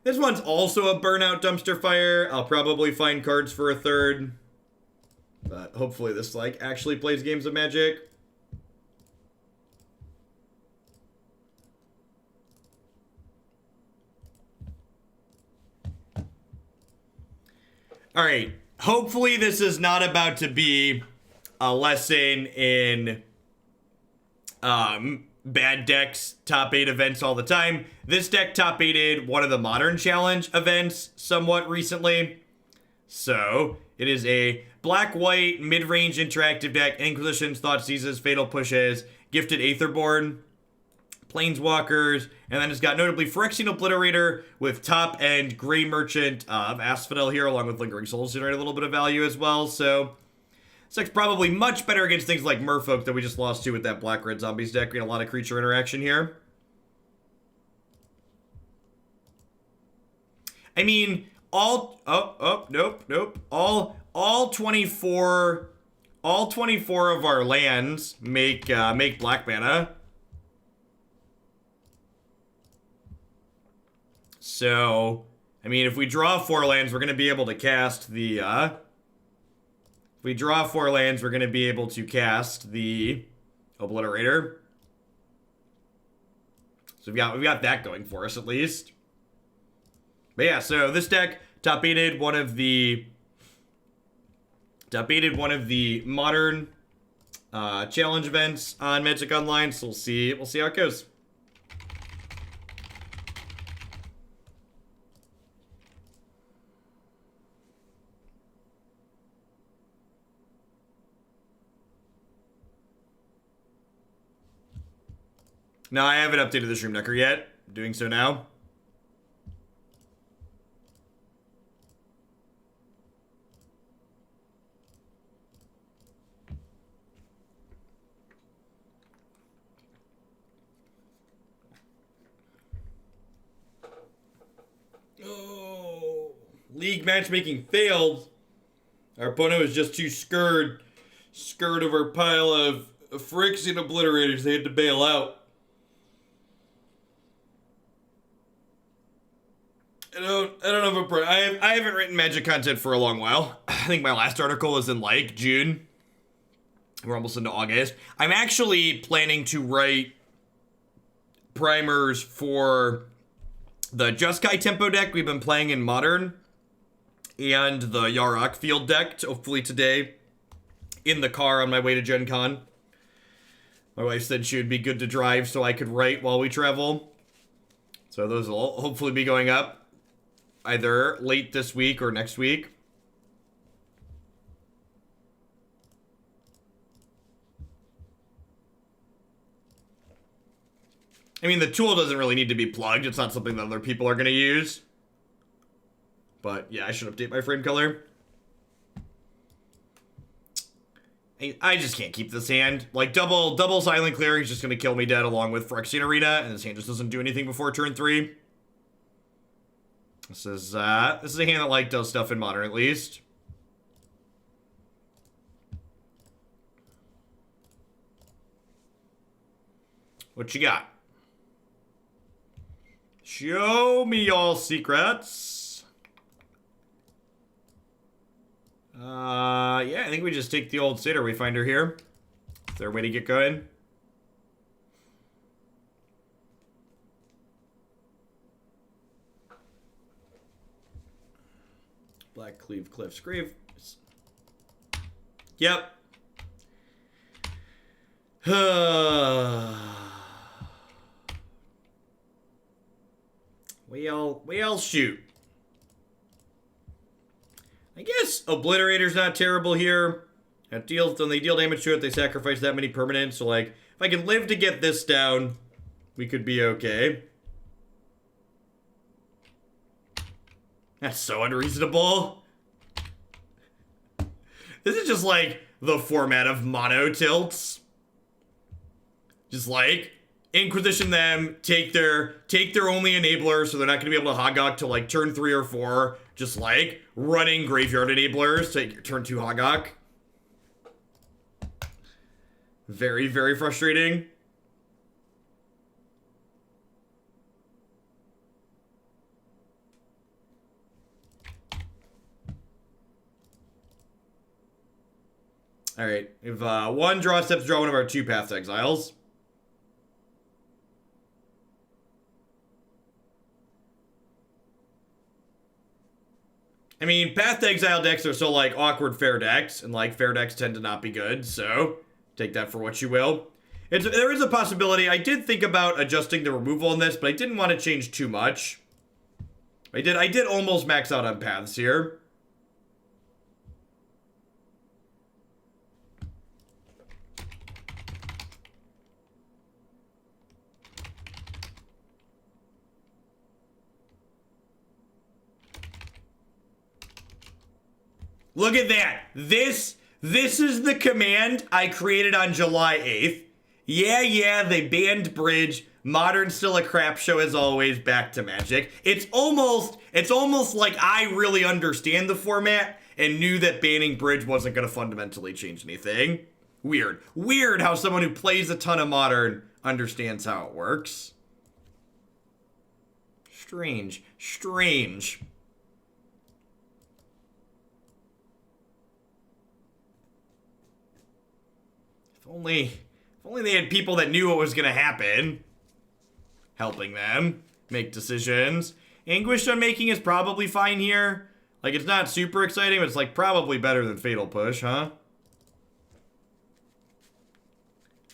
This one's also a burnout dumpster fire. I'll probably find cards for a third. But hopefully this, like, actually plays games of Magic. Alright. Hopefully this is not about to be a lesson in bad decks top 8 events all the time. This deck top 8'd one of the Modern Challenge events somewhat recently. So, it is a black-white, mid-range interactive deck. Inquisitions, Thoughtseizes, Fatal Pushes, Gifted Aetherborn, Planeswalkers, and then it's got notably Phyrexian Obliterator with top-end Grey Merchant of Asphodel here, along with Lingering Souls to generate a little bit of value as well. So, this deck's probably much better against things like Merfolk that we just lost to with that Black-Red Zombies deck. We had a lot of creature interaction here. I mean, all 24 of our lands make black mana. So, I mean, if we draw 4 lands, we're going to be able to cast the if we draw 4 lands, we're going to be able to cast the Obliterator. So we've got that going for us at least. But yeah, so this deck top 8'd one of the modern challenge events on Magic Online. So we'll see how it goes. No, I haven't updated the Stream Decker yet. I'm doing so now. Oh, League matchmaking failed. Our opponent was just too scared of our pile of Phyrexian Obliterators. They had to bail out. I don't know if I haven't written Magic content for a long while. I think my last article was in like June. We're almost into August. I'm actually planning to write primers for the Jeskai Tempo deck we've been playing in Modern and the Yarok Field deck, hopefully today, in the car on my way to Gen Con. My wife said she would be good to drive so I could write while we travel. So those will hopefully be going up either late this week or next week. I mean, the tool doesn't really need to be plugged. It's not something that other people are going to use. But yeah, I should update my frame color. I just can't keep this hand. Like, double Silent Clearing is just going to kill me dead along with Phyrexian Arena, and this hand just doesn't do anything before turn 3. This is a hand that, like, does stuff in Modern, at least. What you got? Show me all secrets. Yeah, I think we just take the old Seder Wayfinder here. Is there a way to get going? Black Cleave Cliff's Grave. Yep. Well, shoot. I guess Obliterator's not terrible here. When they deal damage to it, they sacrifice that many permanents. So, like, if I can live to get this down, we could be okay. That's so unreasonable. This is just like the format of mono tilts. Just like Inquisition them, take their only enabler, so they're not gonna be able to Hogak till like turn 3 or 4. Just like running graveyard enablers, take your turn 2 Hogak. Very, very frustrating. All right, we have one draw steps, draw one of our 2 Path to Exiles. I mean, Path to Exile decks are so, like, awkward fair decks, and, like, fair decks tend to not be good, so take that for what you will. There is a possibility. I did think about adjusting the removal on this, but I didn't want to change too much. I did almost max out on paths here. Look at that. This is the command I created on July 8th. Yeah, they banned Bridge. Modern's still a crap show as always. Back to Magic. It's almost like I really understand the format and knew that banning Bridge wasn't going to fundamentally change anything. Weird how someone who plays a ton of Modern understands how it works. Strange. If only they had people that knew what was going to happen, helping them make decisions. Anguished Unmaking is probably fine here. Like, it's not super exciting, but it's, like, probably better than Fatal Push, huh?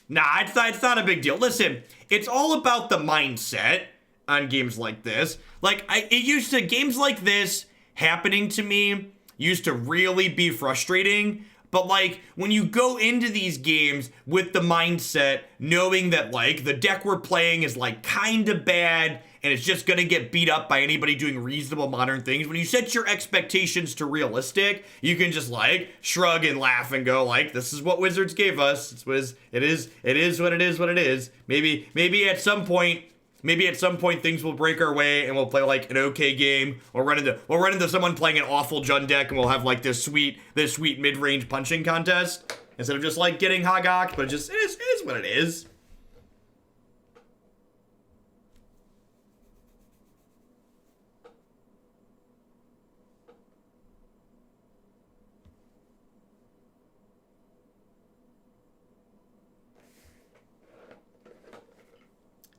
Nah, it's not a big deal. Listen, it's all about the mindset on games like this. Like, games like this happening to me used to really be frustrating. But, like, when you go into these games with the mindset, knowing that, like, the deck we're playing is, like, kind of bad, and it's just gonna get beat up by anybody doing reasonable Modern things, when you set your expectations to realistic, you can just, like, shrug and laugh and go, like, this is what Wizards gave us. It is what it is. Maybe at some point things will break our way and we'll play like an okay game. We'll run into someone playing an awful Jund deck and we'll have like this sweet mid-range punching contest instead of just like getting Hogak, but it is what it is.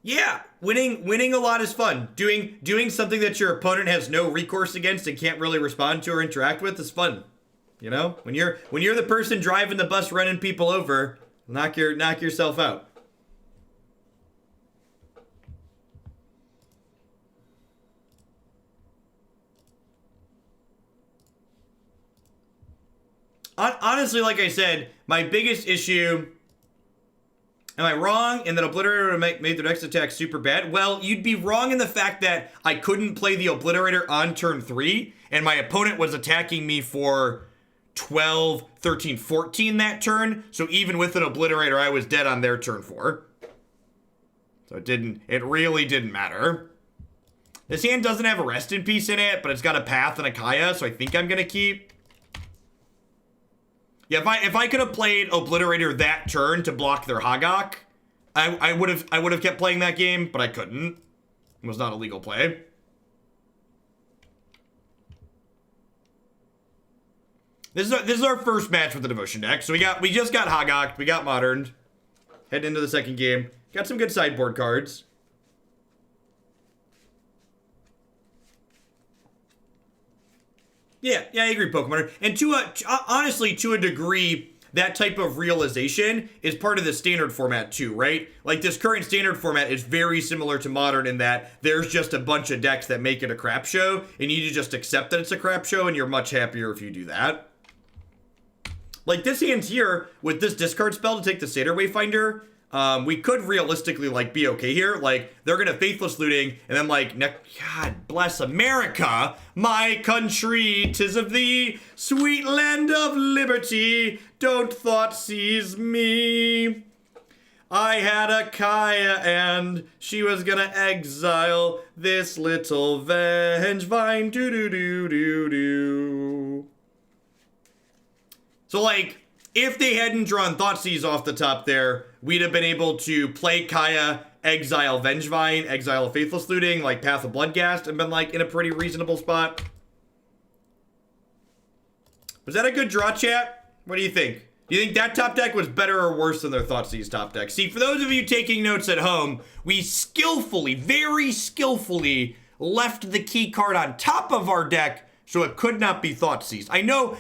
Yeah, winning a lot is fun. Doing something that your opponent has no recourse against and can't really respond to or interact with is fun. You know, when you're the person driving the bus, running people over, knock yourself out. Honestly, like I said, my biggest issue. Am I wrong in that Obliterator made their next attack super bad? Well, you'd be wrong in the fact that I couldn't play the Obliterator on turn 3, and my opponent was attacking me for 12, 13, 14 that turn, so even with an Obliterator, I was dead on their turn 4. So it really didn't matter. This hand doesn't have a Rest in Peace in it, but it's got a Path and a Kaya, so I think I'm gonna keep. Yeah, if I could have played Obliterator that turn to block their Hogak, I would have kept playing that game, but I couldn't. It was not a legal play. This is our first match with the Devotion deck. So we just got Hogak, we got Moderned. Heading into the second game. Got some good sideboard cards. Yeah, I agree, Pokemon. And honestly, to a degree, that type of realization is part of the standard format too, right? Like, this current standard format is very similar to Modern in that there's just a bunch of decks that make it a crap show, and you just accept that it's a crap show, and you're much happier if you do that. Like, this hand's here, with this discard spell to take the Satyr Wayfinder, we could realistically, like, be okay here. Like, they're gonna Faithless Looting, and then, like, God bless America, my country, 'tis of thee, sweet land of liberty, don't Thoughtseize me. I had a Kaya, and she was gonna exile this little Vengevine, do-do-do-do-do. So, like, if they hadn't drawn Thoughtseize off the top there, we'd have been able to play Kaya, exile Vengevine, exile Faithless Looting, like Path of Bloodghast, and been, like, in a pretty reasonable spot. Was that a good draw, chat? What do you think? Do you think that top deck was better or worse than their Thoughtseize top deck? See, for those of you taking notes at home, we skillfully, very skillfully left the key card on top of our deck so it could not be Thoughtseized. I know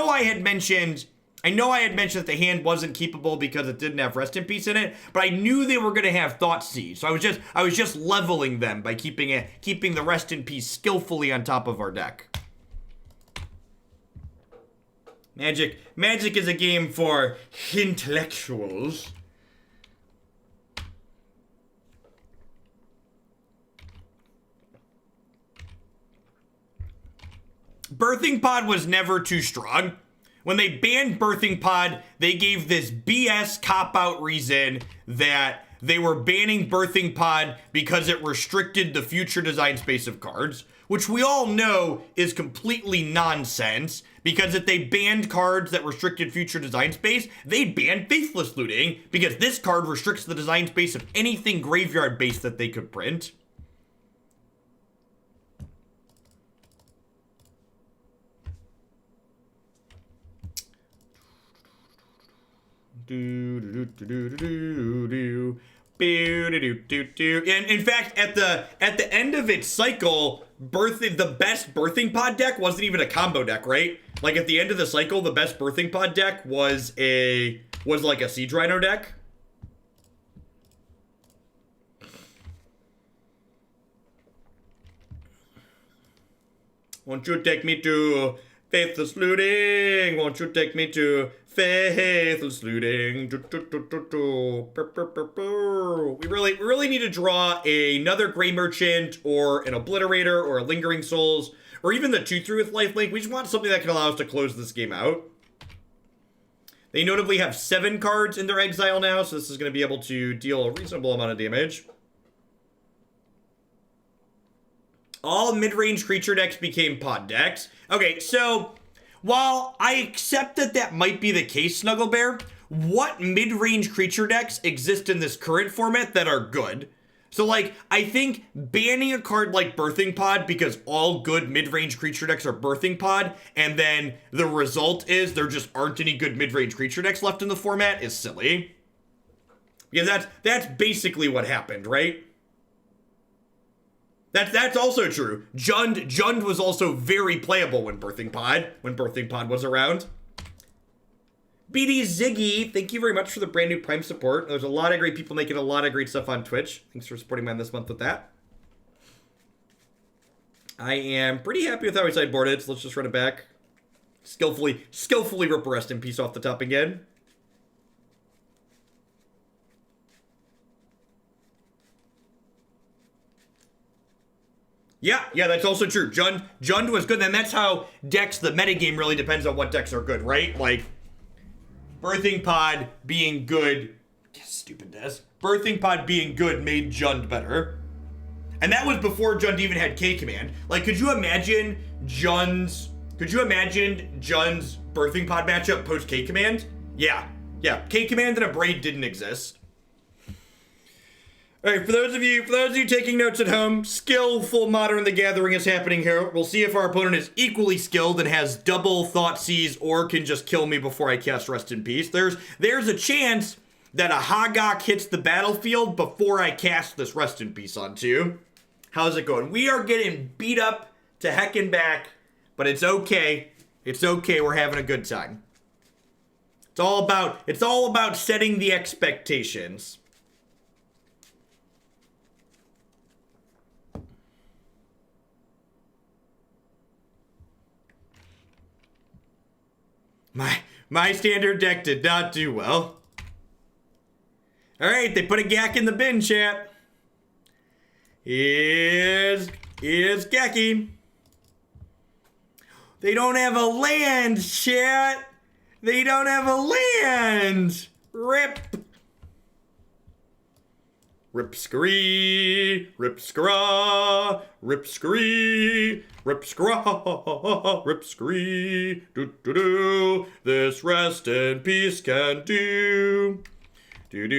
I had mentioned that the hand wasn't keepable because it didn't have Rest in Peace in it, but I knew they were going to have Thoughtseize. So I was just leveling them by keeping the Rest in Peace skillfully on top of our deck. Magic is a game for intellectuals. Birthing Pod was never too strong. When they banned Birthing Pod, they gave this BS cop-out reason that they were banning Birthing Pod because it restricted the future design space of cards, which we all know is completely nonsense, because if they banned cards that restricted future design space, they'd ban Faithless Looting, because this card restricts the design space of anything graveyard-based that they could print. And in fact, at the end of its cycle, the best Birthing Pod deck wasn't even a combo deck, right? Like at the end of the cycle, the best Birthing Pod deck was like a Siege Rhino deck. Won't you take me to Faithless Looting? Won't you take me to Faithless Looting? We really need to draw another Grey Merchant or an Obliterator or a Lingering Souls or even the 2/3 with Lifelink. We just want something that can allow us to close this game out. They notably have 7 cards in their Exile now, so this is going to be able to deal a reasonable amount of damage. All mid-range creature decks became pod decks. Okay, so while I accept that might be the case, Snuggle Bear, what mid-range creature decks exist in this current format that are good? So, like, I think banning a card like Birthing Pod because all good mid-range creature decks are Birthing Pod, and then the result is there just aren't any good mid-range creature decks left in the format is silly. Because that's basically what happened, right? That's also true. Jund was also very playable when Birthing Pod was around. BD Ziggy, thank you very much for the brand new Prime support. There's a lot of great people making a lot of great stuff on Twitch. Thanks for supporting mine this month with that. I am pretty happy with how we sideboarded, so let's just run it back. Skillfully rip a Rest in Peace off the top again. Yeah, that's also true. Jund was good, and that's how decks, the metagame really depends on what decks are good, right? Like, Birthing Pod being good, stupid desk. Birthing Pod being good made Jund better. And that was before Jund even had K-Command. Like, could you imagine Jund's Birthing Pod matchup post K-Command? Yeah. K-Command and a Braid didn't exist. All right, for those of you taking notes at home, skillful Modern the Gathering is happening here. We'll see if our opponent is equally skilled and has double Thoughtseize or can just kill me before I cast Rest in Peace. There's a chance that a Hogak hits the battlefield before I cast this Rest in Peace onto. How's it going? We are getting beat up to heck and back, but it's okay. It's okay. We're having a good time. It's all about setting the expectations. My standard deck did not do well. Alright, they put a Gak in the bin, chat. Here's Gaki. They don't have a land, chat. They don't have a land. Rip. Rip scree, rip scraw, rip scree, rip scraw, rip scree, do. This Rest in Peace can do. Do.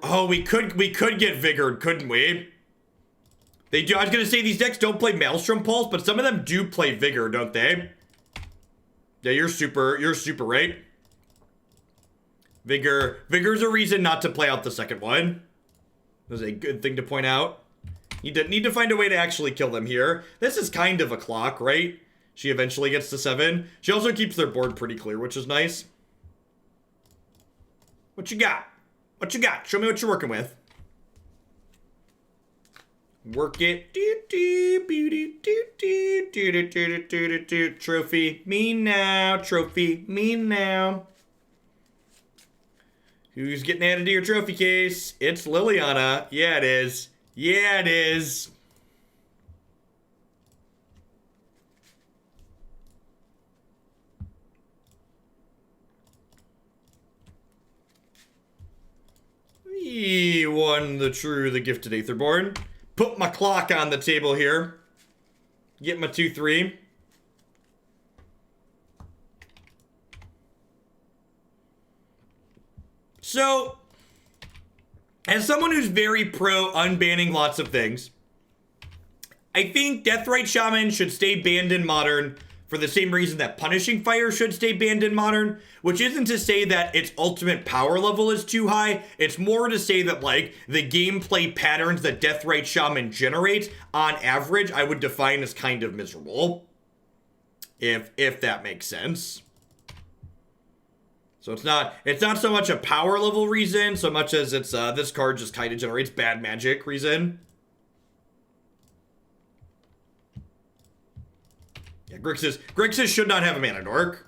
Oh, we could get Vigored, couldn't we? They do. I was gonna say these decks don't play Maelstrom Pulse, but some of them do play Vigor, don't they? Yeah, you're super right. Vigor's a reason not to play out the second one. That's a good thing to point out. Need to find a way to actually kill them here. This is kind of a clock, right? She eventually gets to 7. She also keeps their board pretty clear, which is nice. What you got? What you got? Show me what you're working with. Work it. Trophy. Me now. Trophy. Me now. Who's getting added to your trophy case? It's Liliana. Yeah, it is. Yeah, it is. We won the Gifted Aetherborn. Put my clock on the table here. Get my 2-3. So, as someone who's very pro unbanning lots of things, I think Deathrite Shaman should stay banned in Modern for the same reason that Punishing Fire should stay banned in Modern, which isn't to say that its ultimate power level is too high. It's more to say that, like, the gameplay patterns that Deathrite Shaman generates, on average, I would define as kind of miserable. If that makes sense. So it's not so much a power level reason, so much as it's, this card just kind of generates bad magic reason. Yeah, Grixis should not have a Mana Dork.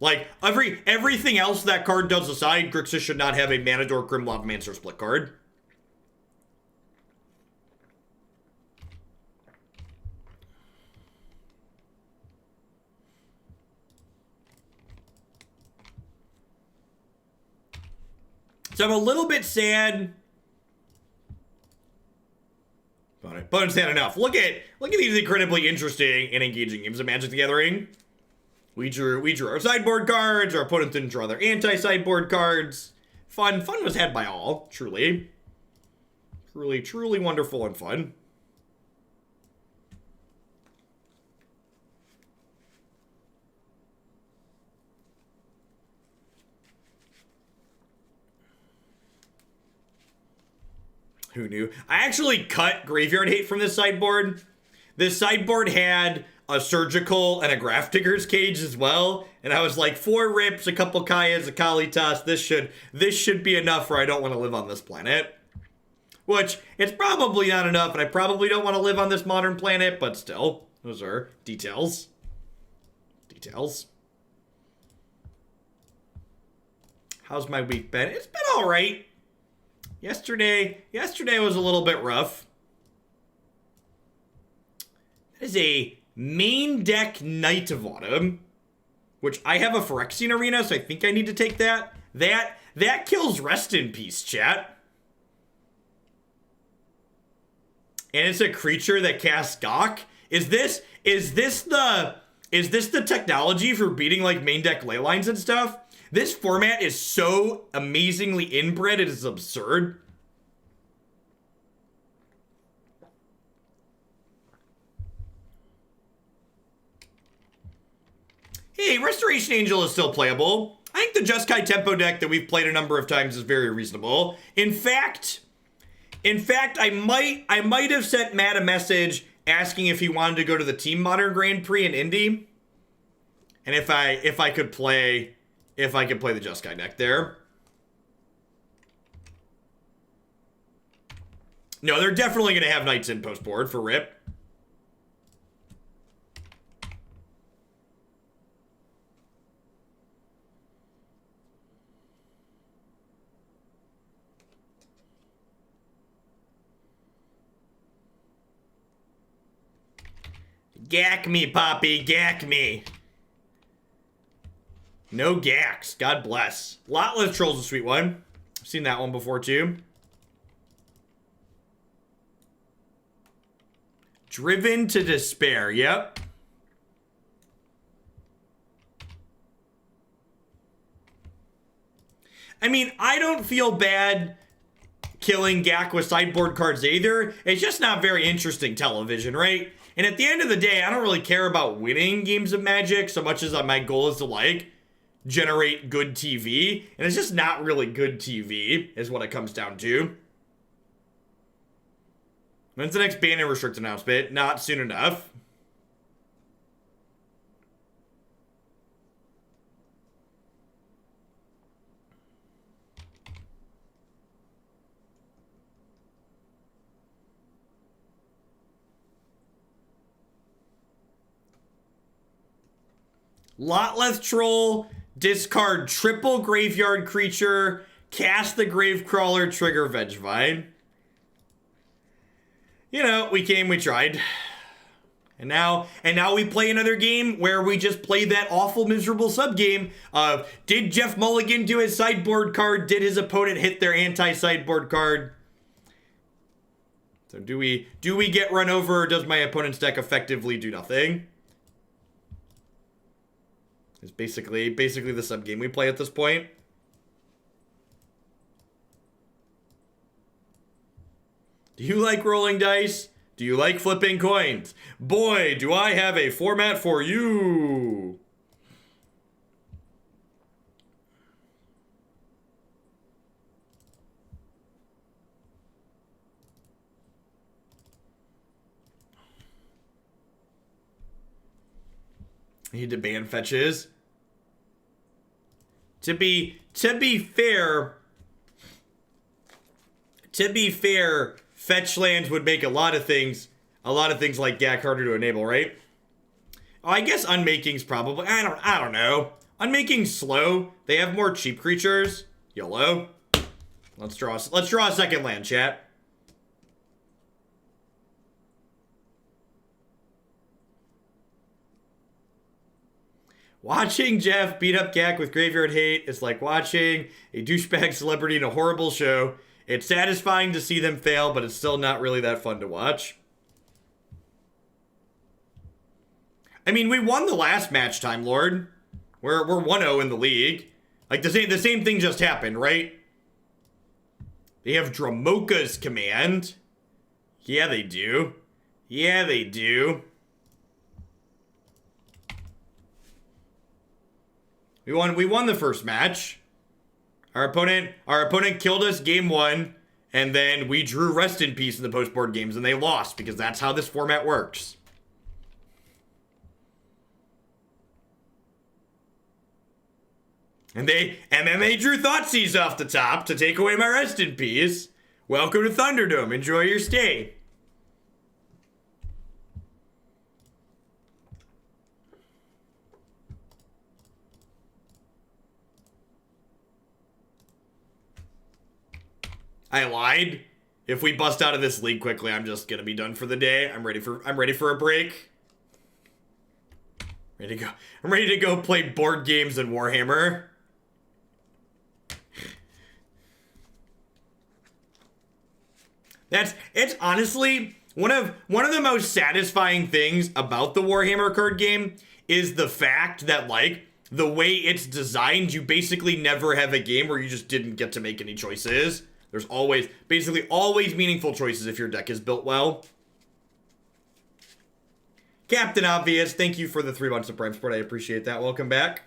Like, everything else that card does aside, Grixis should not have a Mana Dork Grim Lavamancer split card. So I'm a little bit sad. But it's not enough. Look at these incredibly interesting and engaging games of Magic the Gathering. We drew our sideboard cards. Our opponent didn't draw their anti-sideboard cards. Fun was had by all. Truly wonderful and fun. Who knew? I actually cut Graveyard Hate from this sideboard. This sideboard had a Surgical and a Grafdigger's Cage as well. And I was like, 4 Rips, a couple Kayas, a Kalitas. This should be enough for I don't want to live on this planet. Which, it's probably not enough, and I probably don't want to live on this modern planet, but still, those are details. Details. How's my week been? It's been alright. Yesterday was a little bit rough. That is a main deck Knight of Autumn, which I have a Phyrexian Arena, so I think I need to take that. That kills Rest in Peace, chat. And it's a creature that casts Gawk. Is this the technology for beating like main deck Leylines and stuff? This format is so amazingly inbred, it is absurd. Hey, Restoration Angel is still playable. I think the Jeskai Tempo deck that we've played a number of times is very reasonable. In fact, I might have sent Matt a message asking if he wanted to go to the Team Modern Grand Prix in Indy, and if I could play the Jeskai deck there. No, they're definitely going to have Knights in post board for Rip. Gack me, Poppy, gack me. No gacks, God bless. Lotless Troll's a sweet one. I've seen that one before too. Driven to Despair, yep. I mean, I don't feel bad killing Gak with sideboard cards either. It's just not very interesting television, right? And at the end of the day, I don't really care about winning games of Magic so much as my goal is to, like, generate good TV. And it's just not really good TV, is what it comes down to. When's the next ban and restrict announcement? Not soon enough. Lotleth Troll, discard triple graveyard creature, cast the Gravecrawler, trigger Vengevine. You know, we came, we tried. And now we play another game where we just play that awful, miserable sub-game of, did Jeff Mulligan do his sideboard card? Did his opponent hit their anti-sideboard card? So do we get run over, or does my opponent's deck effectively do nothing? It's basically the sub-game we play at this point. Do you like rolling dice? Do you like flipping coins? Boy, do I have a format for you! I need to ban fetches. To be fair, fetch lands would make a lot of things like Gak harder to enable, right? Oh, I guess Unmaking's probably, I don't know. Unmaking's slow. They have more cheap creatures. YOLO. Let's draw a second land, chat. Watching Jeff beat up Gak with Graveyard Hate is like watching a douchebag celebrity in a horrible show. It's satisfying to see them fail, but it's still not really that fun to watch. I mean, we won the last match, Time Lord. We're 1-0 in the league. Like, the same thing just happened, right? They have Dramoka's command. Yeah, they do. Yeah, they do. We won the first match. Our opponent killed us game 1, and then we drew Rest in Peace in the post-board games, and they lost, because that's how this format works. And then they drew Thoughtseize off the top to take away my Rest in Peace. Welcome to Thunderdome. Enjoy your stay. I lied. If we bust out of this league quickly, I'm just gonna be done for the day. I'm ready for a break. I'm ready to go play board games and Warhammer. It's honestly one of the most satisfying things about the Warhammer card game is the fact that, like, the way it's designed, you basically never have a game where you just didn't get to make any choices. There's basically always meaningful choices if your deck is built well. Captain Obvious, thank you for the 3 months of Prime Support. I appreciate that. Welcome back.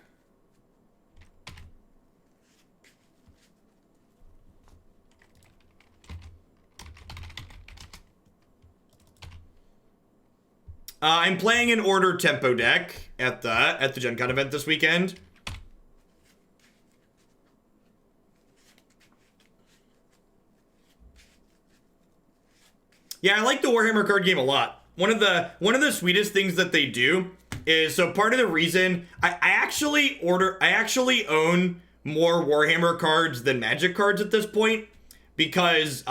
I'm playing an Order Tempo deck at the Gen Con event this weekend. Yeah, I like the Warhammer card game a lot. One of the sweetest things that they do is, so part of the reason I actually own more Warhammer cards than Magic cards at this point, because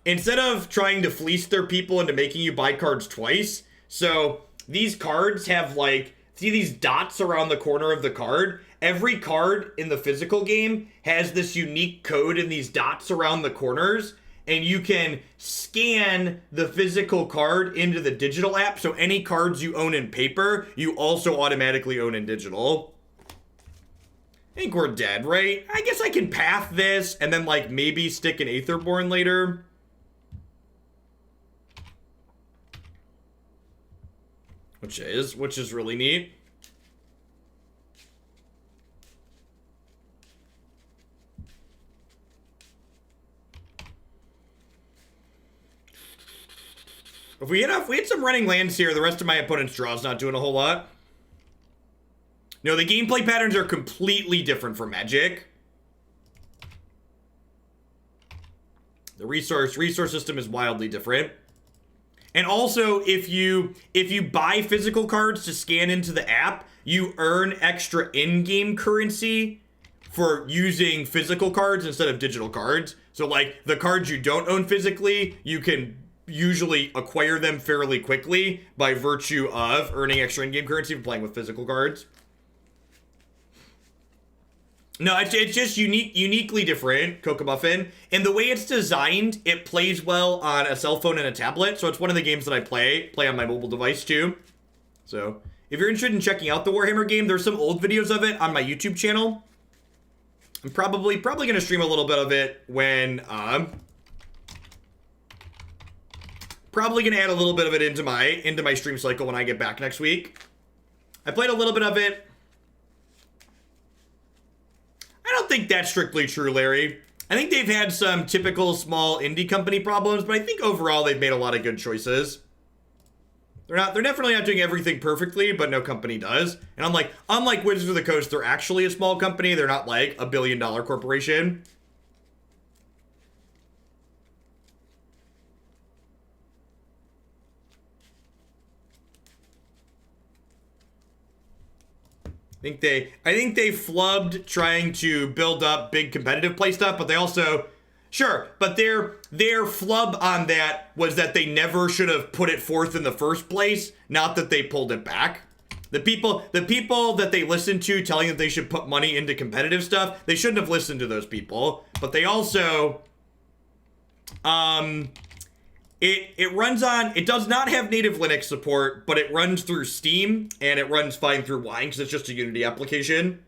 instead of trying to fleece their people into making you buy cards twice, so these cards have, like, see these dots around the corner of the card? Every card in the physical game has this unique code in these dots around the corners, and you can scan the physical card into the digital app, so any cards you own in paper, you also automatically own in digital. I think we're dead, right? I guess I can path this and then, like, maybe stick an Aetherborn later. Which is really neat. If we hit some running lands here, the rest of my opponent's draw is not doing a whole lot. No, the gameplay patterns are completely different from Magic. The resource system is wildly different. And also, if you buy physical cards to scan into the app, you earn extra in-game currency for using physical cards instead of digital cards. So, like, the cards you don't own physically, you can usually acquire them fairly quickly by virtue of earning extra in-game currency for playing with physical cards. No, it's just uniquely different, Cocoa Muffin. And the way it's designed, it plays well on a cell phone and a tablet. So it's one of the games that I play on my mobile device too. So if you're interested in checking out the Warhammer game, there's some old videos of it on my YouTube channel. I'm probably going to stream a little bit of it when, probably going to add a little bit of it into my stream cycle when I get back next week. I played a little bit of it. I don't think that's strictly true, Larry. I think they've had some typical small indie company problems, but I think overall they've made a lot of good choices. They're definitely not doing everything perfectly, but no company does. And unlike Wizards of the Coast, they're actually a small company. They're not like a billion-dollar corporation. I think they flubbed trying to build up big competitive play stuff, but they also, sure, but their flub on that was that they never should have put it forth in the first place, not that they pulled it back. The people that they listened to telling that they should put money into competitive stuff, they shouldn't have listened to those people, but they also, it does not have native Linux support, but it runs through Steam, and it runs fine through Wine, because it's just a Unity application.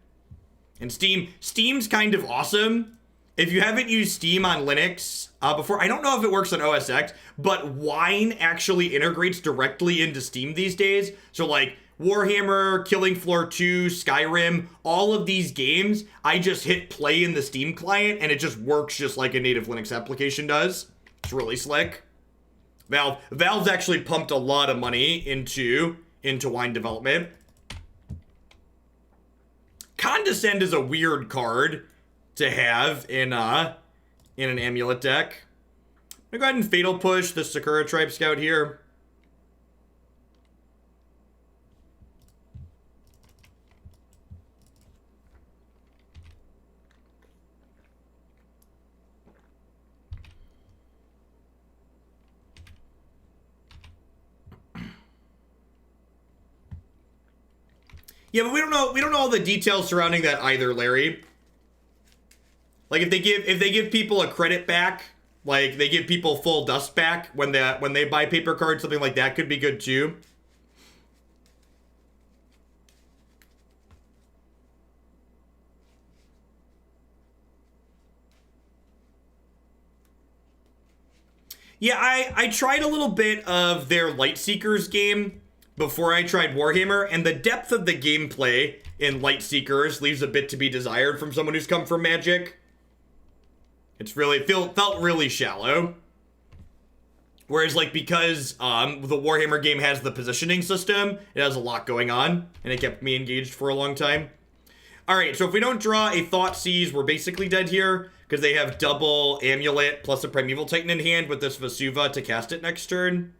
And Steam's kind of awesome. If you haven't used Steam on Linux before, I don't know if it works on OS X, but Wine actually integrates directly into Steam these days. So like Warhammer, Killing Floor 2, Skyrim, all of these games, I just hit play in the Steam client, and it just works just like a native Linux application does. It's really slick. Valve's actually pumped a lot of money into Wine development. Condescend is a weird card to have in an Amulet deck. I'm gonna go ahead and Fatal Push the Sakura Tribe Scout here. Yeah, but we don't know all the details surrounding that either, Larry. Like if they give people a credit back, like they give people full dust back when they buy paper cards, something like that could be good too. Yeah, I tried a little bit of their Lightseekers game before I tried Warhammer, and the depth of the gameplay in Lightseekers leaves a bit to be desired from someone who's come from Magic. It's really felt really shallow. Whereas like because the Warhammer game has the positioning system, it has a lot going on, and it kept me engaged for a long time. Alright, so if we don't draw a Thoughtseize, we're basically dead here, because they have double Amulet plus a Primeval Titan in hand with this Vesuva to cast it next turn.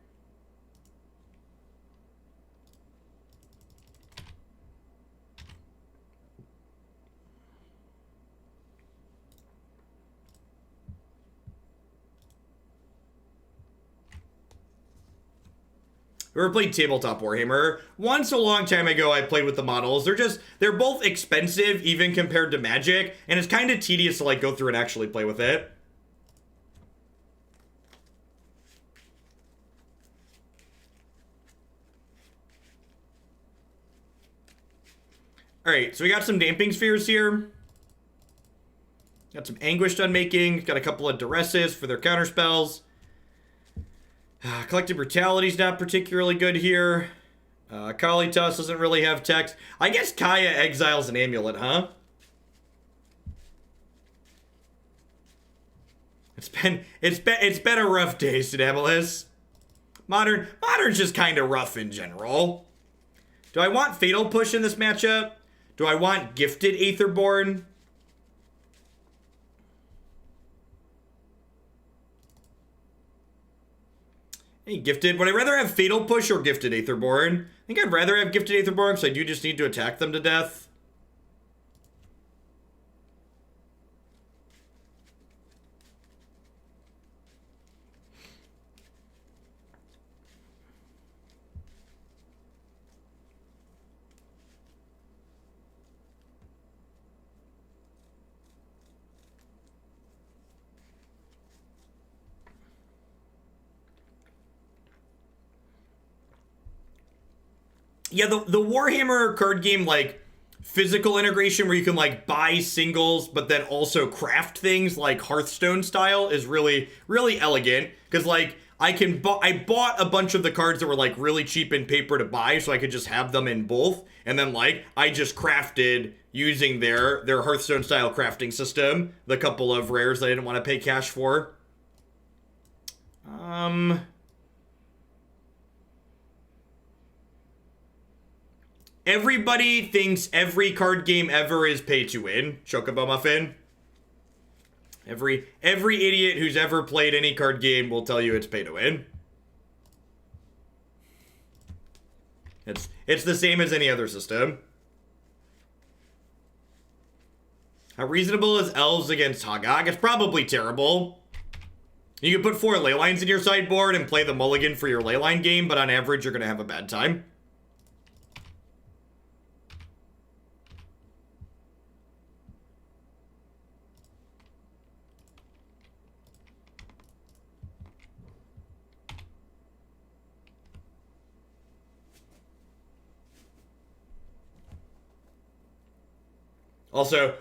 We ever played Tabletop Warhammer? Once a long time ago, I played with the models. They're both expensive, even compared to Magic, and it's kind of tedious to like go through and actually play with it. Alright, so we got some Damping Spheres here. Got some Anguished Unmaking. Got a couple of Duresses for their counterspells. Collective Brutality's not particularly good here. Kalitas doesn't really have text. I guess Kaya exiles an Amulet, huh? It's been a rough day, Sideboard. Modern's just kind of rough in general. Do I want Fatal Push in this matchup? Do I want Gifted Aetherborn? Hey, Gifted. Would I rather have Fatal Push or Gifted Aetherborn? I think I'd rather have Gifted Aetherborn because I do just need to attack them to death. Yeah, the Warhammer card game, like, physical integration where you can, like, buy singles, but then also craft things, like Hearthstone style, is really, really elegant. Because, like, I bought a bunch of the cards that were, like, really cheap in paper to buy, so I could just have them in both. And then, like, I just crafted using their Hearthstone style crafting system, the couple of rares that I didn't want to pay cash for. Everybody thinks every card game ever is pay to win. Chocobo Muffin. Every idiot who's ever played any card game will tell you it's pay to win. It's the same as any other system. How reasonable is Elves against Hogak? It's probably terrible. You can put 4 Leylines in your sideboard and play the mulligan for your Leyline game, but on average you're going to have a bad time.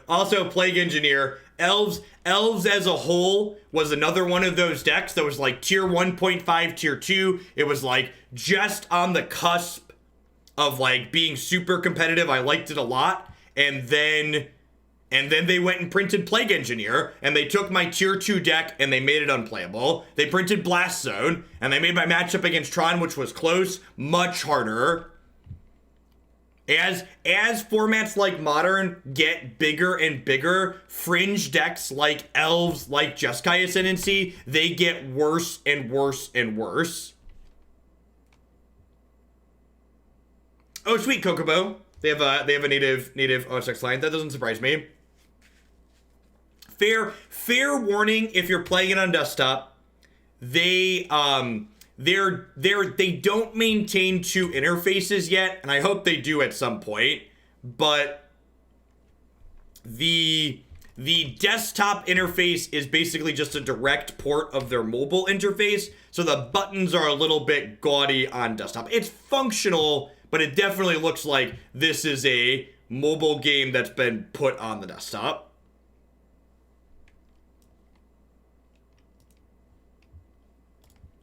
Also, Plague Engineer. Elves as a whole was another one of those decks that was like tier 1.5, tier 2. It was like just on the cusp of like being super competitive. I liked it a lot. And then they went and printed Plague Engineer, and they took my tier 2 deck and they made it unplayable. They printed Blast Zone, and they made my matchup against Tron, which was close, much harder. As formats like Modern get bigger and bigger, fringe decks like Elves, like Jeskai Ascendancy, they get worse and worse and worse. Oh, sweet, Kokobo. They have a native OSX line. That doesn't surprise me. Fair warning if you're playing it on desktop. They don't maintain 2 interfaces yet, and I hope they do at some point, but the desktop interface is basically just a direct port of their mobile interface, so the buttons are a little bit gaudy on desktop. It's functional, but it definitely looks like this is a mobile game that's been put on the desktop.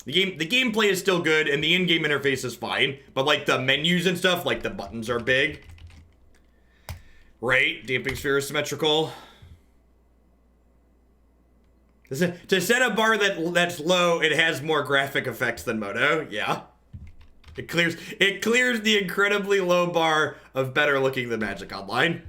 The gameplay is still good, and the in-game interface is fine, but like the menus and stuff, like the buttons are big. Right? Damping Sphere is symmetrical. To set a bar that's low, it has more graphic effects than Moto. Yeah. It clears the incredibly low bar of better looking than Magic Online.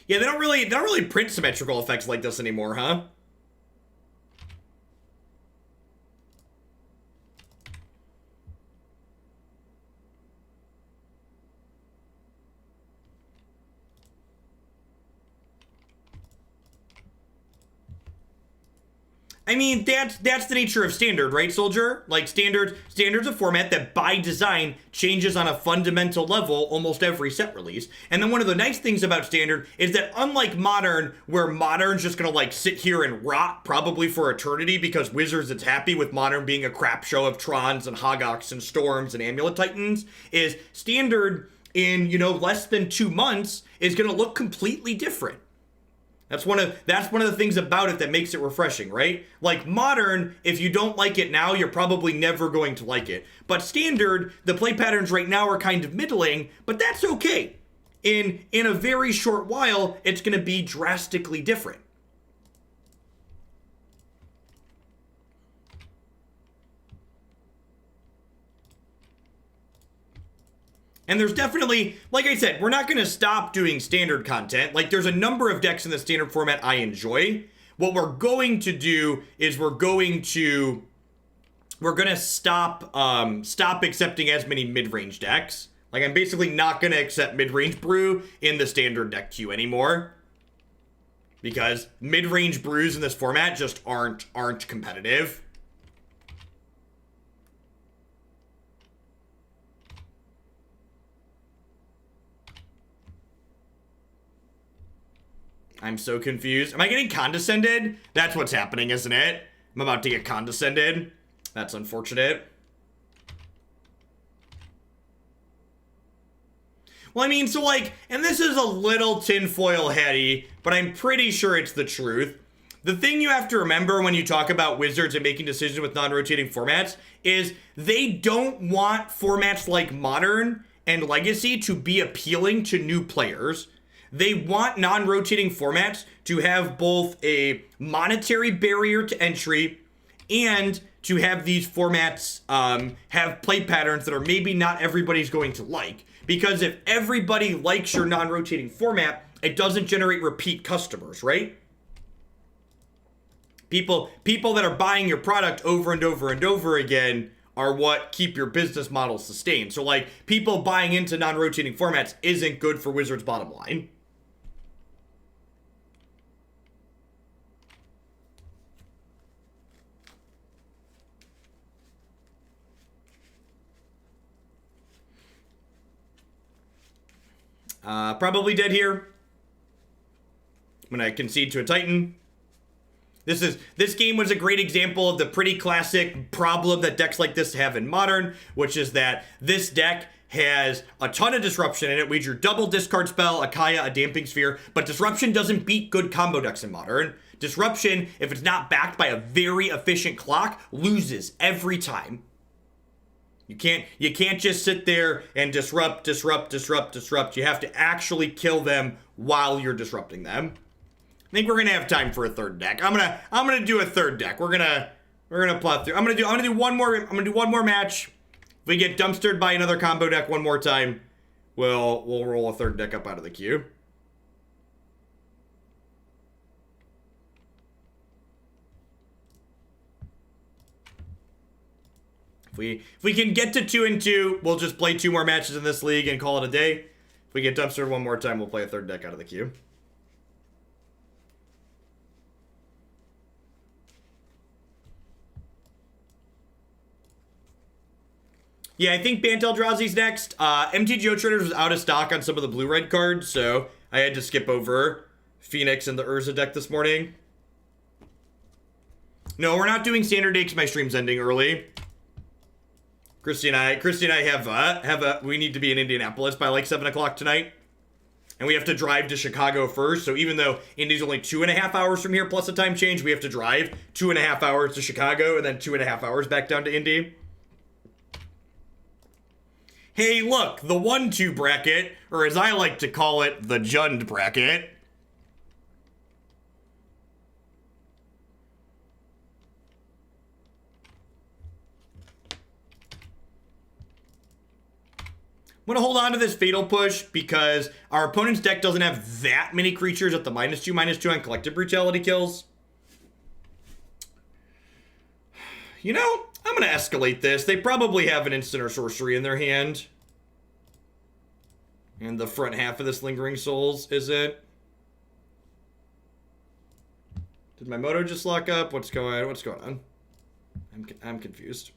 Yeah, they don't really print symmetrical effects like this anymore, huh? I mean, that's the nature of Standard, right, Soldier? Like, Standard's a format that, by design, changes on a fundamental level almost every set release. And then one of the nice things about Standard is that, unlike Modern, where Modern's just gonna, like, sit here and rot probably for eternity because Wizards is happy with Modern being a crap show of Trons and Hogaks and Storms and Amulet Titans, is Standard, in, you know, less than 2 months, is gonna look completely different. That's one of the things about it that makes it refreshing, right? Like Modern, if you don't like it now, you're probably never going to like it. But Standard, the play patterns right now are kind of middling, but that's okay. In a very short while, it's going to be drastically different. And there's definitely, like I said, we're not going to stop doing Standard content. Like, there's a number of decks in the Standard format I enjoy. What we're going to do is we're going to stop accepting as many mid-range decks. Like, I'm basically not going to accept mid-range brew in the Standard deck queue anymore. Because mid-range brews in this format just aren't competitive. I'm so confused. Am I getting condescended? That's what's happening, isn't it? I'm about to get condescended. That's unfortunate. Well, I mean, so like, and this is a little tinfoil heady, but I'm pretty sure it's the truth. The thing you have to remember when you talk about Wizards and making decisions with non-rotating formats is they don't want formats like Modern and Legacy to be appealing to new players. They want non-rotating formats to have both a monetary barrier to entry and to have these formats have play patterns that are maybe not everybody's going to like. Because if everybody likes your non-rotating format, it doesn't generate repeat customers, right? People that are buying your product over and over and over again are what keep your business model sustained. So like, people buying into non-rotating formats isn't good for Wizards' bottom line. Probably dead here. I'm gonna concede to a Titan. This game was a great example of the pretty classic problem that decks like this have in Modern, which is that this deck has a ton of disruption in it. We drew double discard spell, a Kaya, a damping sphere, but disruption doesn't beat good combo decks in Modern. Disruption, if it's not backed by a very efficient clock, loses every time. You can't just sit there and disrupt. You have to actually kill them while you're disrupting them. I think we're gonna have time for a third deck. I'm gonna do a third deck. We're gonna plot through. I'm gonna do one more match. If we get dumpstered by another combo deck one more time, we'll roll a third deck up out of the queue. If we can get to 2-2, we'll just play 2 more matches in this league and call it a day. If we get dumpstered one more time, we'll play a third deck out of the queue. Yeah, I think Bant Eldrazi's next. MTGO Traders was out of stock on some of the blue-red cards, so I had to skip over Phoenix and the Urza deck this morning. No, we're not doing Standard Day because my stream's ending early. Christy and I we need to be in Indianapolis by like 7 o'clock tonight. And we have to drive to Chicago first. So even though Indy's only 2.5 hours from here plus a time change, we have to drive 2.5 hours to Chicago and then 2.5 hours back down to Indy. Hey, look, the 1-2 bracket, or as I like to call it, the Jund bracket. I'm going to hold on to this Fatal Push because our opponent's deck doesn't have that many creatures at the -2/-2 on Collective Brutality kills. You know, I'm going to escalate this. They probably have an instant or sorcery in their hand. And the front half of this Lingering Souls, is it? Did my moto just lock up? What's going on? I'm confused.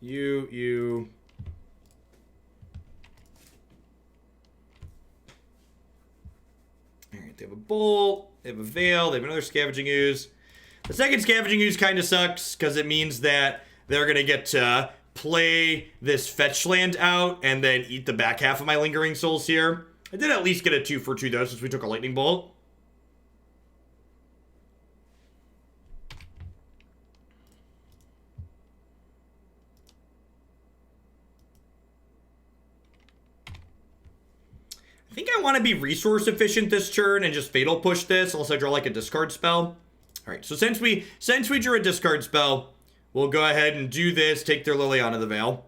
You. Alright, they have a bolt, they have a veil, they have another scavenging ooze. The second scavenging ooze kind of sucks, because it means that they're going to get to play this fetch land out and then eat the back half of my lingering souls here. I did at least get a 2 for 2 though, since we took a lightning bolt. I think I want to be resource efficient this turn and just fatal push this, unless I draw like a discard spell. Alright, so since we drew a discard spell, we'll go ahead and do this, take their Liliana the Veil.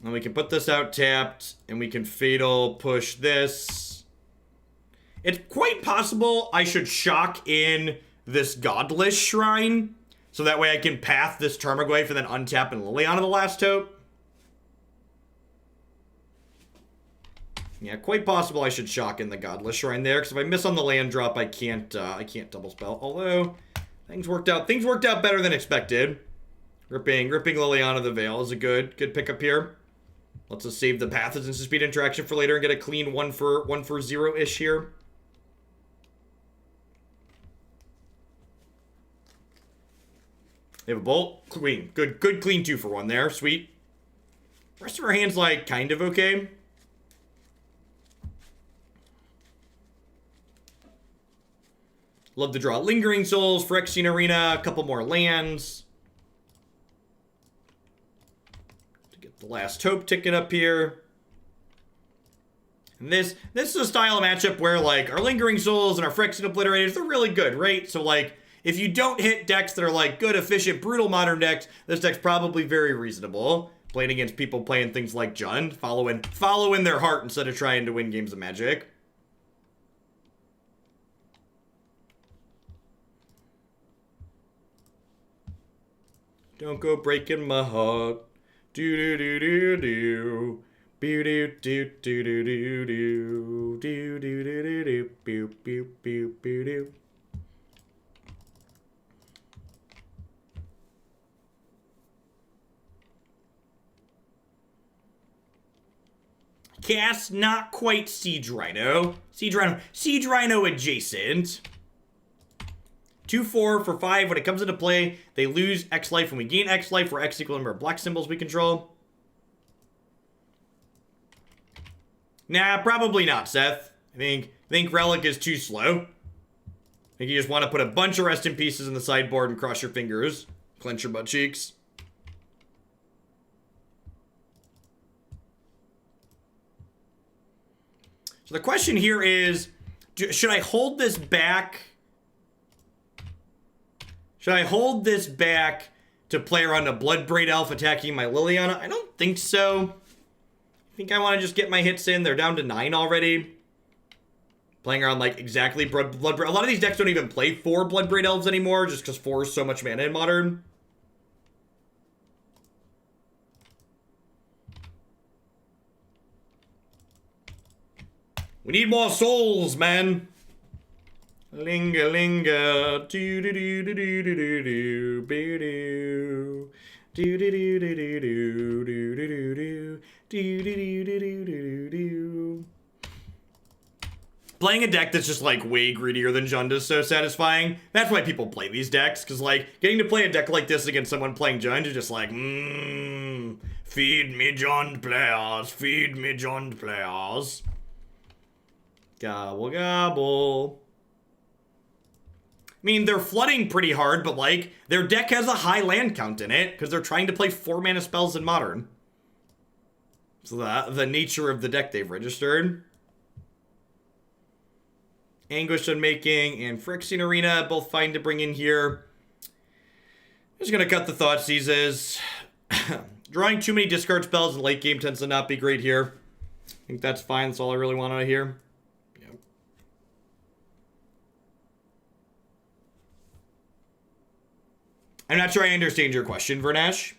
And we can put this out tapped, and we can fatal push this. It's quite possible I should shock in this Godless Shrine, so that way I can path this Tarmogoyf and then untap and Liliana the last hope. Yeah, quite possible I should shock in the Godless Shrine there, because if I miss on the land drop, I can't double spell. Although things worked out better than expected. Ripping Liliana the Veil is a good pickup here. Let's just save the Pathogens and speed interaction for later and get a clean 1 for 0-ish here. They have a bolt, queen. Good clean 2 for 1 there. Sweet. Rest of our hand's like kind of okay. Love to draw Lingering Souls, Phyrexian Arena, a couple more lands. To get the last hope ticket up here. And this is a style of matchup where, like, our Lingering Souls and our Phyrexian Obliterators, they're really good, right? So, like, if you don't hit decks that are, like, good, efficient, brutal modern decks, this deck's probably very reasonable. Playing against people playing things like Jund, following their heart instead of trying to win games of Magic. Don't go breaking my heart. Do do do do do. Do do do do do do do. Do do do do do. Boop boop boop boop doo. Cast not quite Siege Rhino. Siege Rhino adjacent. 2/4 for 5. When it comes into play, they lose X life. When we gain X life, we're X equal number of black symbols we control. Nah, probably not, Seth. I think Relic is too slow. I think you just want to put a bunch of rest in pieces in the sideboard and cross your fingers. Clench your butt cheeks. So the question here is, should I hold this back? Should I hold this back to play around a Bloodbraid Elf attacking my Liliana? I don't think so. I think I want to just get my hits in. They're down to 9 already. Playing around like exactly Bloodbraid. A lot of these decks don't even play 4 Bloodbraid Elves anymore just because 4 is so much mana in Modern. We need more souls, man. Linga linga, do do do do do do do do, be do, do do do do do do do do do do do do do do do. Playing a deck that's just like way greedier than Jund is so satisfying. That's why people play these decks, because like getting to play a deck like this against someone playing Jund is just like, feed me Jund players, feed me Jund players. Gobble gobble. I mean, they're flooding pretty hard, but, like, their deck has a high land count in it, because they're trying to play 4 mana spells in Modern. So the nature of the deck they've registered. Anguished Unmaking and Phyrexian Arena, both fine to bring in here. Just gonna cut the Thoughtseizes. Drawing too many discard spells in late game tends to not be great here. I think that's fine, that's all I really want out of here. I'm not sure I understand your question, Vernash.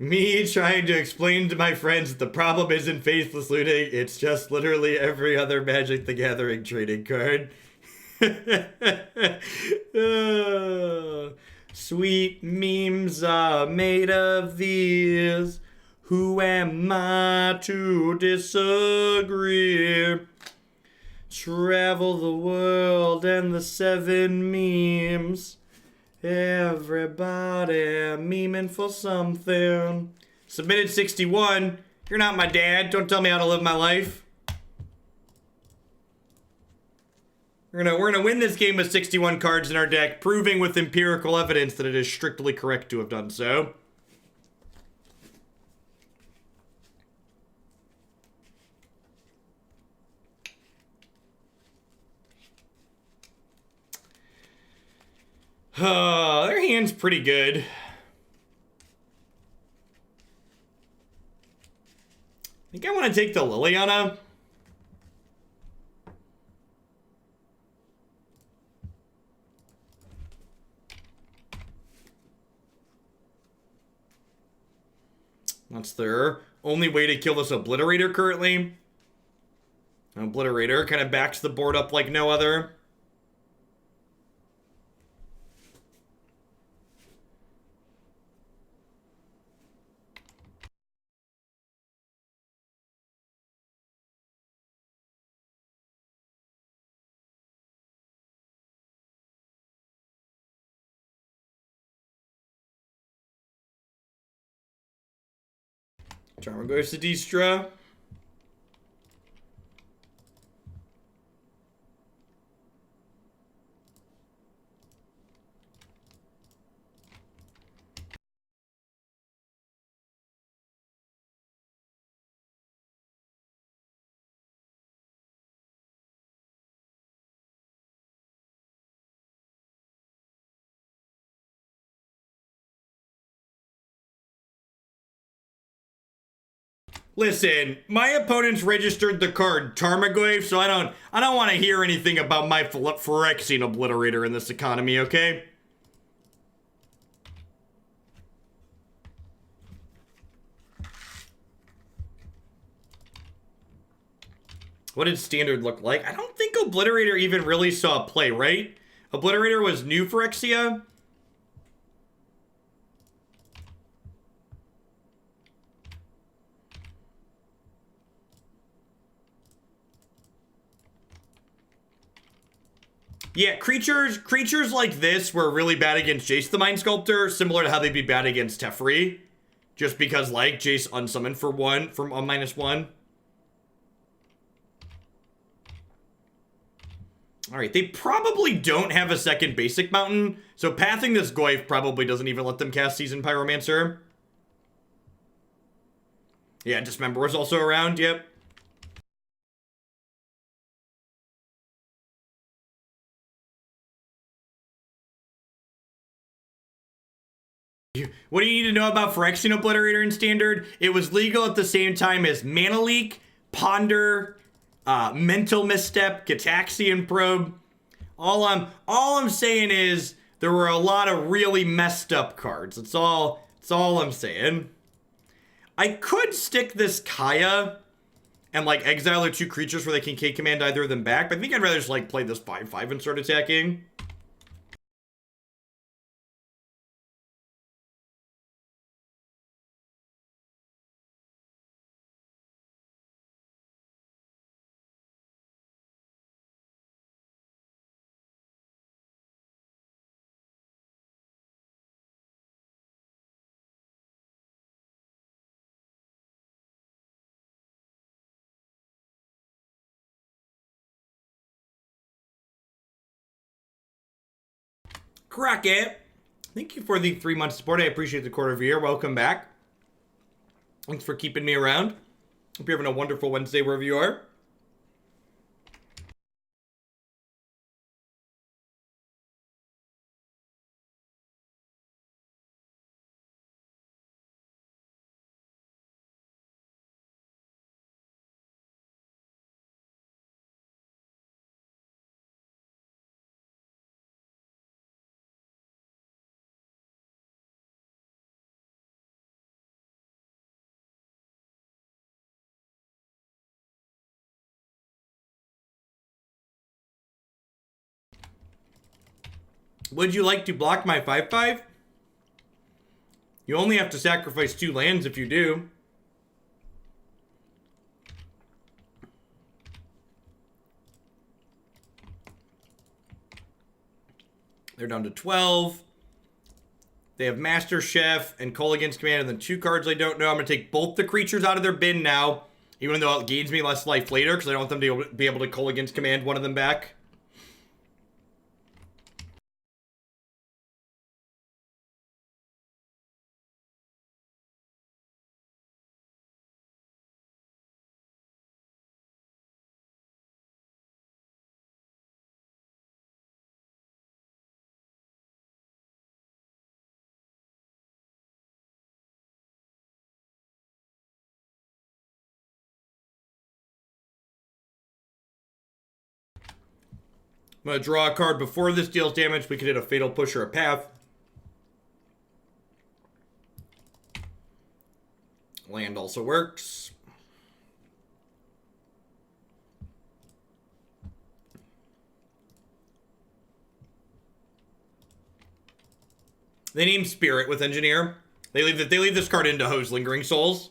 Me trying to explain to my friends that the problem isn't faithless looting, it's just literally every other Magic the Gathering trading card. Sweet memes are made of these. Who am I to disagree? Travel the world and the 7 memes. Everybody memeing for something. Submitted 61. You're not my dad. Don't tell me how to live my life. We're gonna win this game with 61 cards in our deck, proving with empirical evidence that it is strictly correct to have done so. Their hand's pretty good. I think I want to take the Liliana. That's their only way to kill this Obliterator currently. Obliterator kind of backs the board up like no other. Charmer goes to Destra. Listen, my opponents registered the card Tarmogoyf, so I don't want to hear anything about my Phyrexian Obliterator in this economy, okay? What did Standard look like? I don't think Obliterator even really saw play, right? Obliterator was new Phyrexia. Yeah, creatures like this were really bad against Jace the Mind Sculptor, similar to how they'd be bad against Teferi. Just because, like, Jace unsummoned for one, from a -1. Alright, they probably don't have a second basic mountain, so pathing this Goyf probably doesn't even let them cast Seasoned Pyromancer. Yeah, Dismember was also around, yep. What do you need to know about Phyrexian Obliterator in Standard? It was legal at the same time as Mana Leak, Ponder, Mental Misstep, Gitaxian Probe. All I'm saying is there were a lot of really messed up cards. That's all I'm saying. I could stick this Kaya and like exile or 2 creatures where they can K-command either of them back, but I think I'd rather just like play this 5/5 and start attacking. Crockett, thank you for the 3-month support. I appreciate the quarter of a year. Welcome back. Thanks for keeping me around. Hope you're having a wonderful Wednesday wherever you are. Would you like to block my 5/5? You only have to sacrifice 2 lands if you do. They're down to 12. They have Master Chef and Kolaghan's Command, and then 2 cards I don't know. I'm going to take both the creatures out of their bin now, even though it gains me less life later, because I don't want them to be able to Kolaghan's Command one of them back. I'm going to draw a card before this deals damage. We could hit a Fatal Push or a Path. Land also works. They name Spirit with Engineer. They leave this card into Ho's Lingering Souls.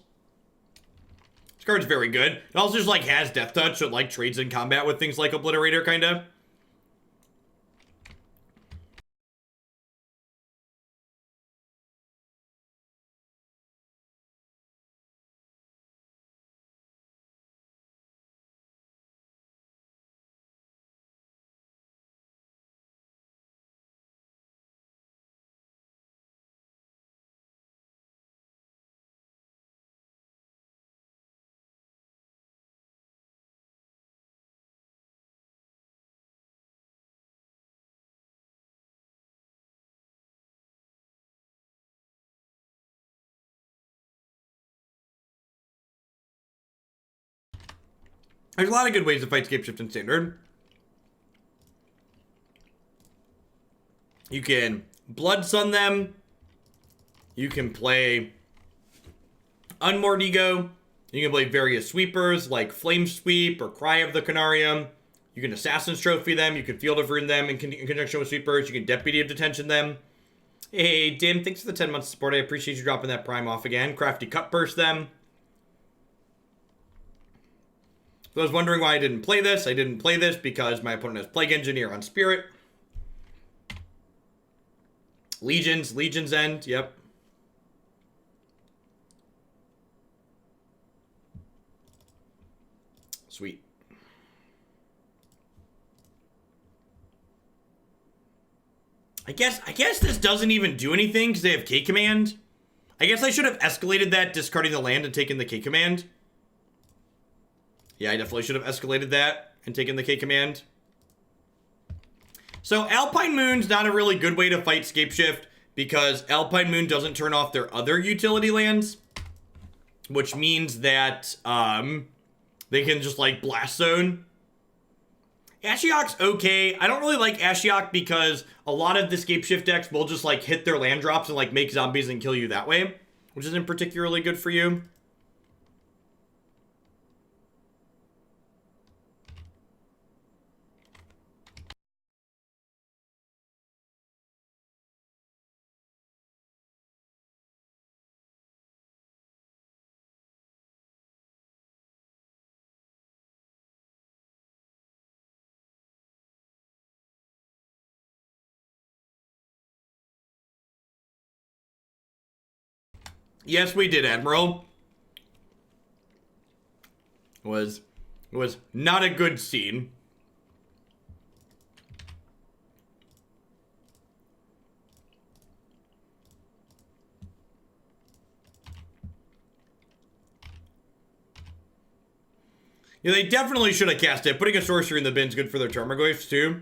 This card's very good. It also just like has Death Touch, so it like trades in combat with things like Obliterator, kinda. There's a lot of good ways to fight Scapeshift in Standard. You can Blood Sun them. You can play Unmoored Ego. You can play various sweepers like Flame Sweep or Cry of the Canarium. You can Assassin's Trophy them. You can Field of Ruin them in conjunction with sweepers. You can Deputy of Detention them. Hey, Dim, thanks for the 10 months support. I appreciate you dropping that Prime off again. Crafty Cutpurse them. So I was wondering why I didn't play this. I didn't play this because my opponent has Plague Engineer on Spirit. Legion's End, yep. Sweet. I guess this doesn't even do anything because they have K Command. I guess I should have escalated that, discarding the land and taken the K Command. Yeah, I definitely should have escalated that and taken the K Command. So Alpine Moon's not a really good way to fight Scapeshift because Alpine Moon doesn't turn off their other utility lands, which means that they can just like Blast Zone. Ashiok's okay. I don't really like Ashiok because a lot of the Scapeshift decks will just like hit their land drops and like make zombies and kill you that way, which isn't particularly good for you. Yes, we did, Admiral. Was not a good scene. Yeah, they definitely should have cast it. Putting a sorcery in the bin's good for their Tarmogoyfs, too.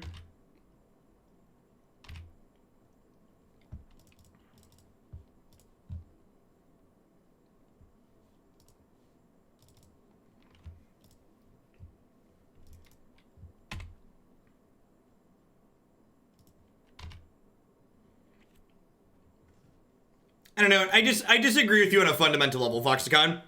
I don't know. I disagree with you on a fundamental level, Voxicon.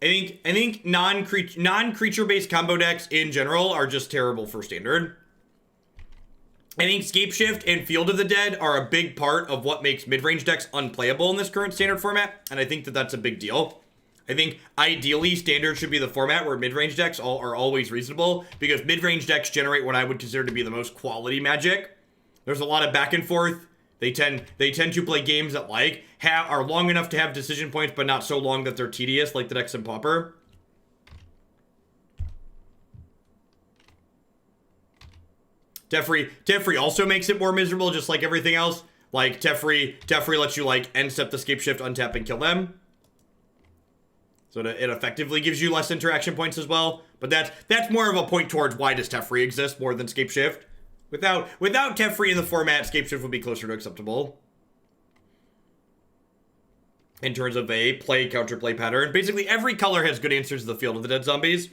I think non-creature based combo decks in general are just terrible for Standard. I think Scapeshift and Field of the Dead are a big part of what makes mid-range decks unplayable in this current standard format, and I think that that's a big deal. I think ideally standard should be the format where mid-range decks are always reasonable, because mid-range decks generate what I would consider to be the most quality magic. There's a lot of back and forth. They tend to play games that are long enough to have decision points, but not so long that they're tedious, like the decks in Pauper. Teferi also makes it more miserable, just like everything else. Like, Teferi lets you, end step the Scapeshift, untap, and kill them. So it effectively gives you less interaction points as well. But that's more of a point towards why does Teferi exist more than Scapeshift. Without Teferi in the format, Scapeshift would be closer to acceptable. In terms of a play-counterplay pattern. Basically, every color has good answers to the Field of the Dead zombies,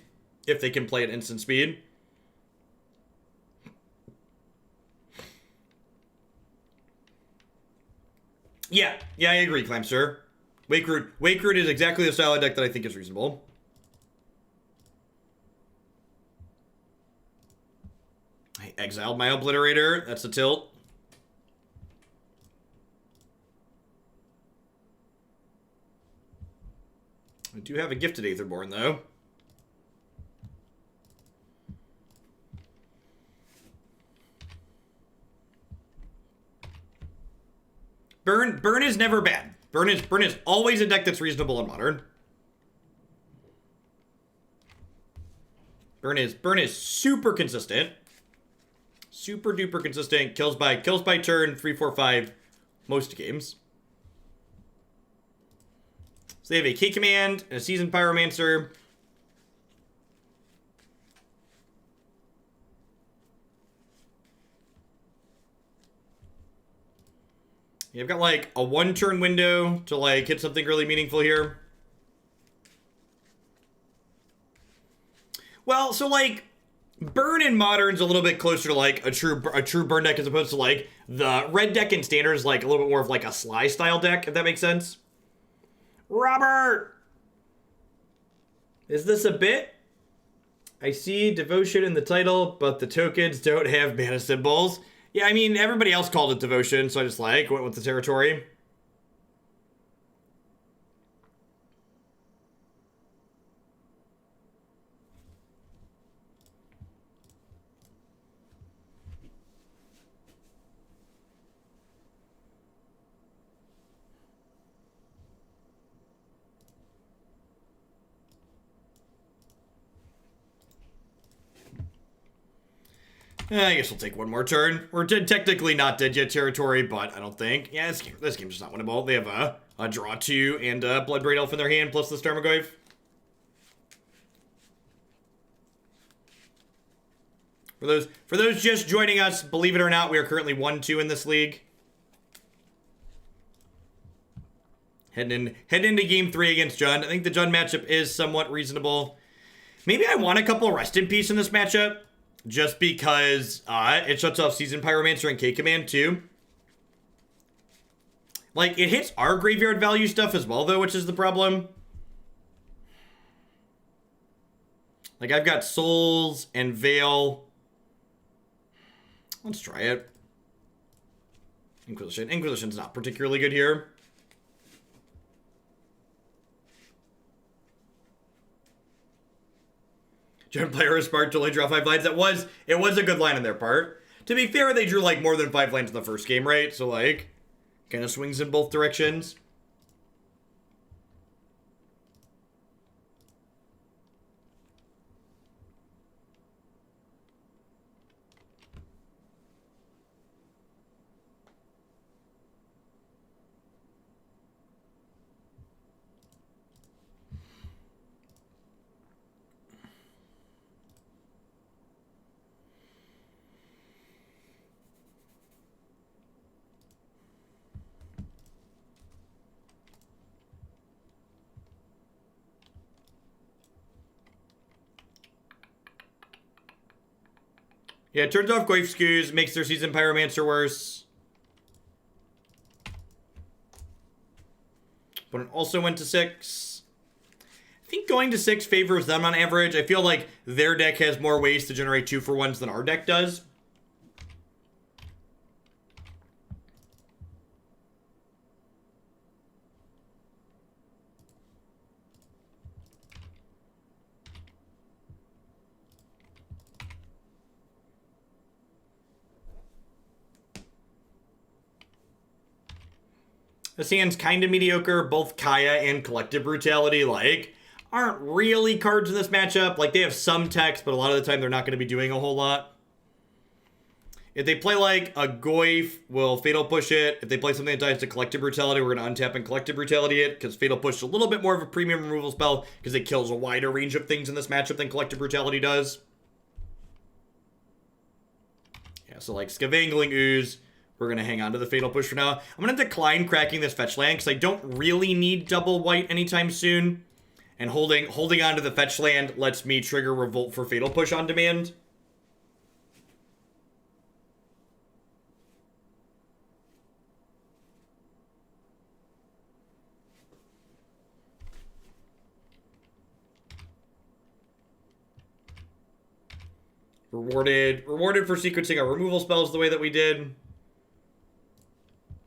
if they can play at instant speed. Yeah, I agree, Clamster. Wake Root is exactly the style of deck that I think is reasonable. I exiled my Obliterator. That's a tilt. I do have a Gifted Aetherborn, though. Burn is never bad. Burn is always a deck that's reasonable in Modern. Burn is super consistent. Super duper consistent. Kills by turn, 3, 4, 5 most games. So they have a K Command, and a Seasoned Pyromancer. You've got a 1-turn window to hit something really meaningful here. Well, so Burn in Modern's a little bit closer to a true burn deck as opposed to the red deck in Standard is a little bit more of a Sly style deck, if that makes sense. Robert! Is this a bit? I see Devotion in the title, but the tokens don't have mana symbols. Yeah, I mean, everybody else called it Devotion, so I just went with the territory. I guess we'll take one more turn. We're technically not dead yet territory, but I don't think. Yeah, this game's just not winnable. They have a draw 2 and a Bloodbraid Elf in their hand, plus the Starmagoyf. For those just joining us, believe it or not, we are currently 1-2 in this league. Heading into game 3 against Jund. I think the Jund matchup is somewhat reasonable. Maybe I want a couple Rest in Peace in this matchup. Just because it shuts off Seasoned Pyromancer and K-Command too. It hits our graveyard value stuff as well, though, which is the problem. I've got Souls and Veil. Let's try it. Inquisition. Inquisition's not particularly good here. Jund player is smart to only draw 5 lines. It was a good line on their part. To be fair, they drew more than 5 lines in the first game, right? So kind of swings in both directions. Yeah, it turns off Goyf Skews, makes their Seasoned Pyromancer worse. But it also went to 6. I think going to 6 favors them on average. I feel like their deck has more ways to generate 2-for-1s than our deck does. This hand's kind of mediocre. Both Kaya and Collective Brutality, like, aren't really cards in this matchup. Like, they have some text, but a lot of the time they're not going to be doing a whole lot. If they play, like, a Goyf, we'll Fatal Push it. If they play something that dies to Collective Brutality, we're going to untap and Collective Brutality it, because Fatal Push is a little bit more of a premium removal spell, because it kills a wider range of things in this matchup than Collective Brutality does. Yeah, so, like, Scavengling Ooze, we're going to hang on to the Fatal Push for now. I'm going to decline cracking this fetch land, because I don't really need double white anytime soon. And holding on to the fetch land lets me trigger Revolt for Fatal Push on demand. Rewarded for sequencing our removal spells the way that we did.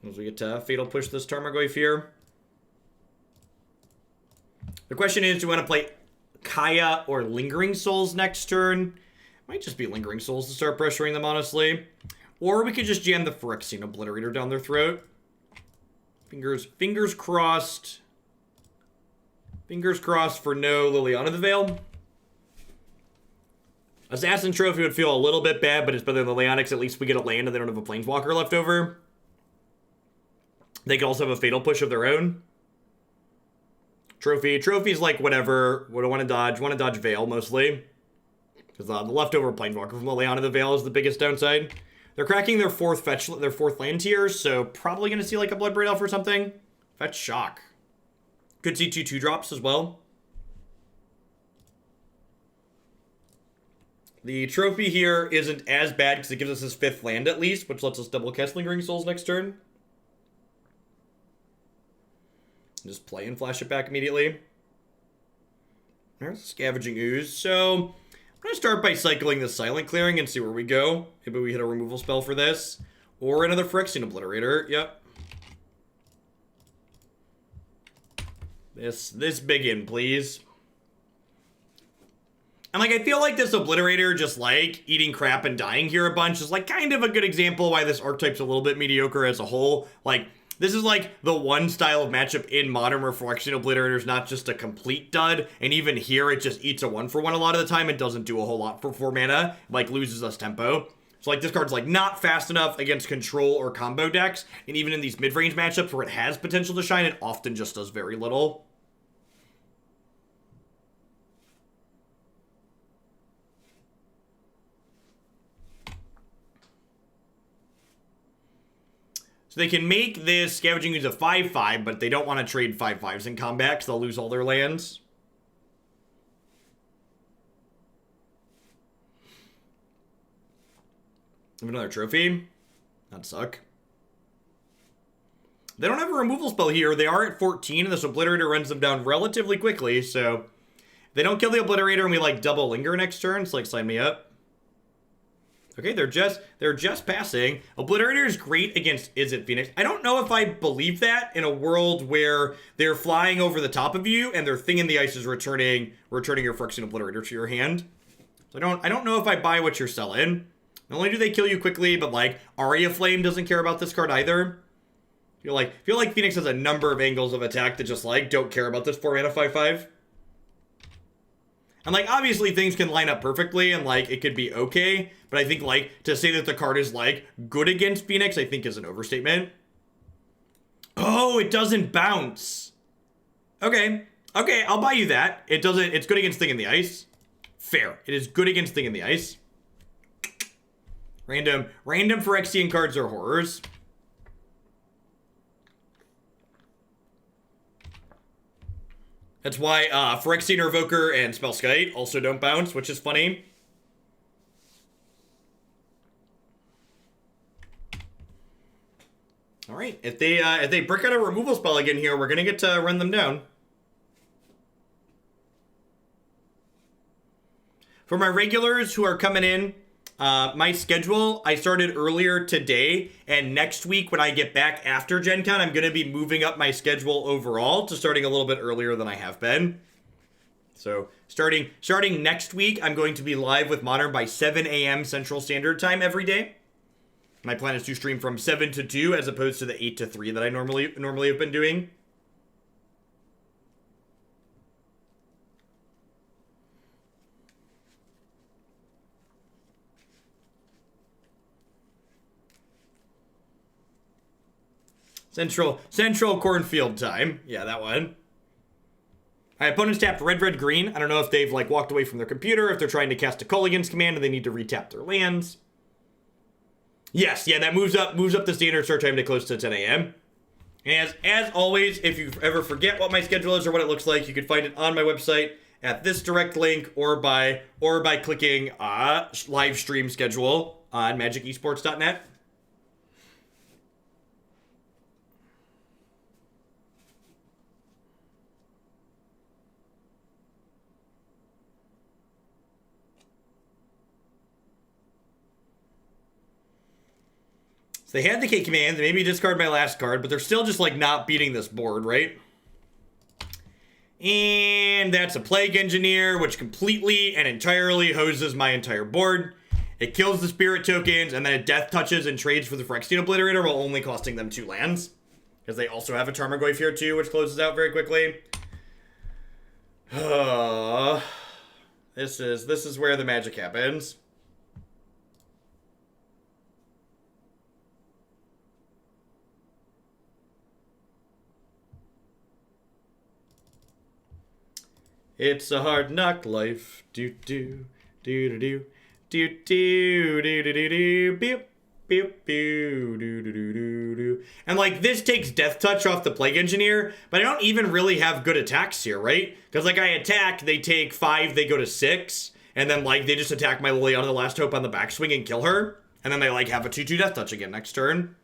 As we get to Fatal Push this Tarmogoyf here. The question is, do we want to play Kaya or Lingering Souls next turn? Might just be Lingering Souls to start pressuring them, honestly. Or we could just jam the Phyrexian Obliterator down their throat. Fingers crossed. Fingers crossed for no Liliana the Veil. Assassin Trophy would feel a little bit bad, but it's better than Liliana, because at least we get a land and they don't have a Planeswalker left over. They could also have a Fatal Push of their own. Trophy's like whatever. What do I want to dodge? Want to dodge Veil, mostly. Because the leftover Planeswalker from Liliana the Veil is the biggest downside. They're cracking their fourth land tier, so probably going to see like a Bloodbraid Elf or something. Fetch Shock. Could see 2/2 drops as well. The trophy here isn't as bad because it gives us his 5th land at least, which lets us double cast Lingering Souls next turn. Just play and flash it back immediately. There's Scavenging Ooze. So, I'm going to start by cycling the Silent Clearing and see where we go. Maybe we hit a removal spell for this. Or another Phyrexian Obliterator. Yep. This big in, please. And, like, I feel like this Obliterator just, like, eating crap and dying here a bunch is, like, kind of a good example why this archetype's a little bit mediocre as a whole. Like, this is, like, the one style of matchup in Modern where Phyrexian Obliterator is not just a complete dud, and even here it just eats a 1-for-1 a lot of the time and doesn't do a whole lot for 4 mana, like, loses us tempo. So, like, this card's, like, not fast enough against control or combo decks, and even in these mid-range matchups where it has potential to shine, it often just does very little. So they can make this Scavenging Ooze a 5/5, but they don't want to trade 5/5s in combat because they'll lose all their lands. Have another trophy. That'd suck. They don't have a removal spell here. They are at 14, and this Obliterator runs them down relatively quickly, so if they don't kill the Obliterator and we, like, double Linger next turn, it's like, sign me up. Okay, they're just passing. Obliterator is great against Izzet Phoenix. I don't know if I believe that in a world where they're flying over the top of you and their Thing in the Ice is returning your Phyrexian Obliterator to your hand. So I don't know if I buy what you're selling. Not only do they kill you quickly, but like Aria Flame doesn't care about this card either. I feel like Phoenix has a number of angles of attack that just like don't care about this 4 mana 5/5. And, like, obviously things can line up perfectly and, like, it could be okay. But I think, like, to say that the card is, like, good against Phoenix, I think is an overstatement. Oh, it doesn't bounce. Okay. Okay, I'll buy you that. It's good against Thing in the Ice. Fair. It is good against Thing in the Ice. Random Phyrexian cards are horrors. That's why Phyrexian Revoker and Spellskite also don't bounce, which is funny. All right, if they brick out a removal spell again here, we're gonna get to run them down. For my regulars who are coming in, my schedule, I started earlier today, and next week when I get back after Gen Con, I'm going to be moving up my schedule overall to starting a little bit earlier than I have been. So starting next week, I'm going to be live with Modern by 7 a.m. Central Standard Time every day. My plan is to stream from 7 to 2 as opposed to the 8 to 3 that I normally have been doing. Central cornfield time. Yeah, that one. My opponents tapped red, red, green. I don't know if they've like walked away from their computer, if they're trying to cast a Culligan's command and they need to retap their lands. Yes, yeah, that moves up the standard start time to close to 10 a.m. And as always, if you ever forget what my schedule is or what it looks like, you can find it on my website at this direct link or by clicking live stream schedule on magicesports.net. So they had the K command, they made me discard my last card, but they're still just like not beating this board, right? And that's a Plague Engineer, which completely and entirely hoses my entire board. It kills the spirit tokens, and then it death touches and trades for the Phyrexian Obliterator while only costing them 2 lands. Because they also have a Tarmogoyf here too, which closes out very quickly. This is where the magic happens. It's a hard knock life. Do do do do do do do do do do do beep beep do do do do do do. And like this takes Death Touch off the Plague Engineer, but I don't even really have good attacks here, right? Because like I attack, they take 5, they go to 6, and then like they just attack my Liliana the Last Hope on the backswing and kill her, and then they like have a 2/2 Death Touch again next turn.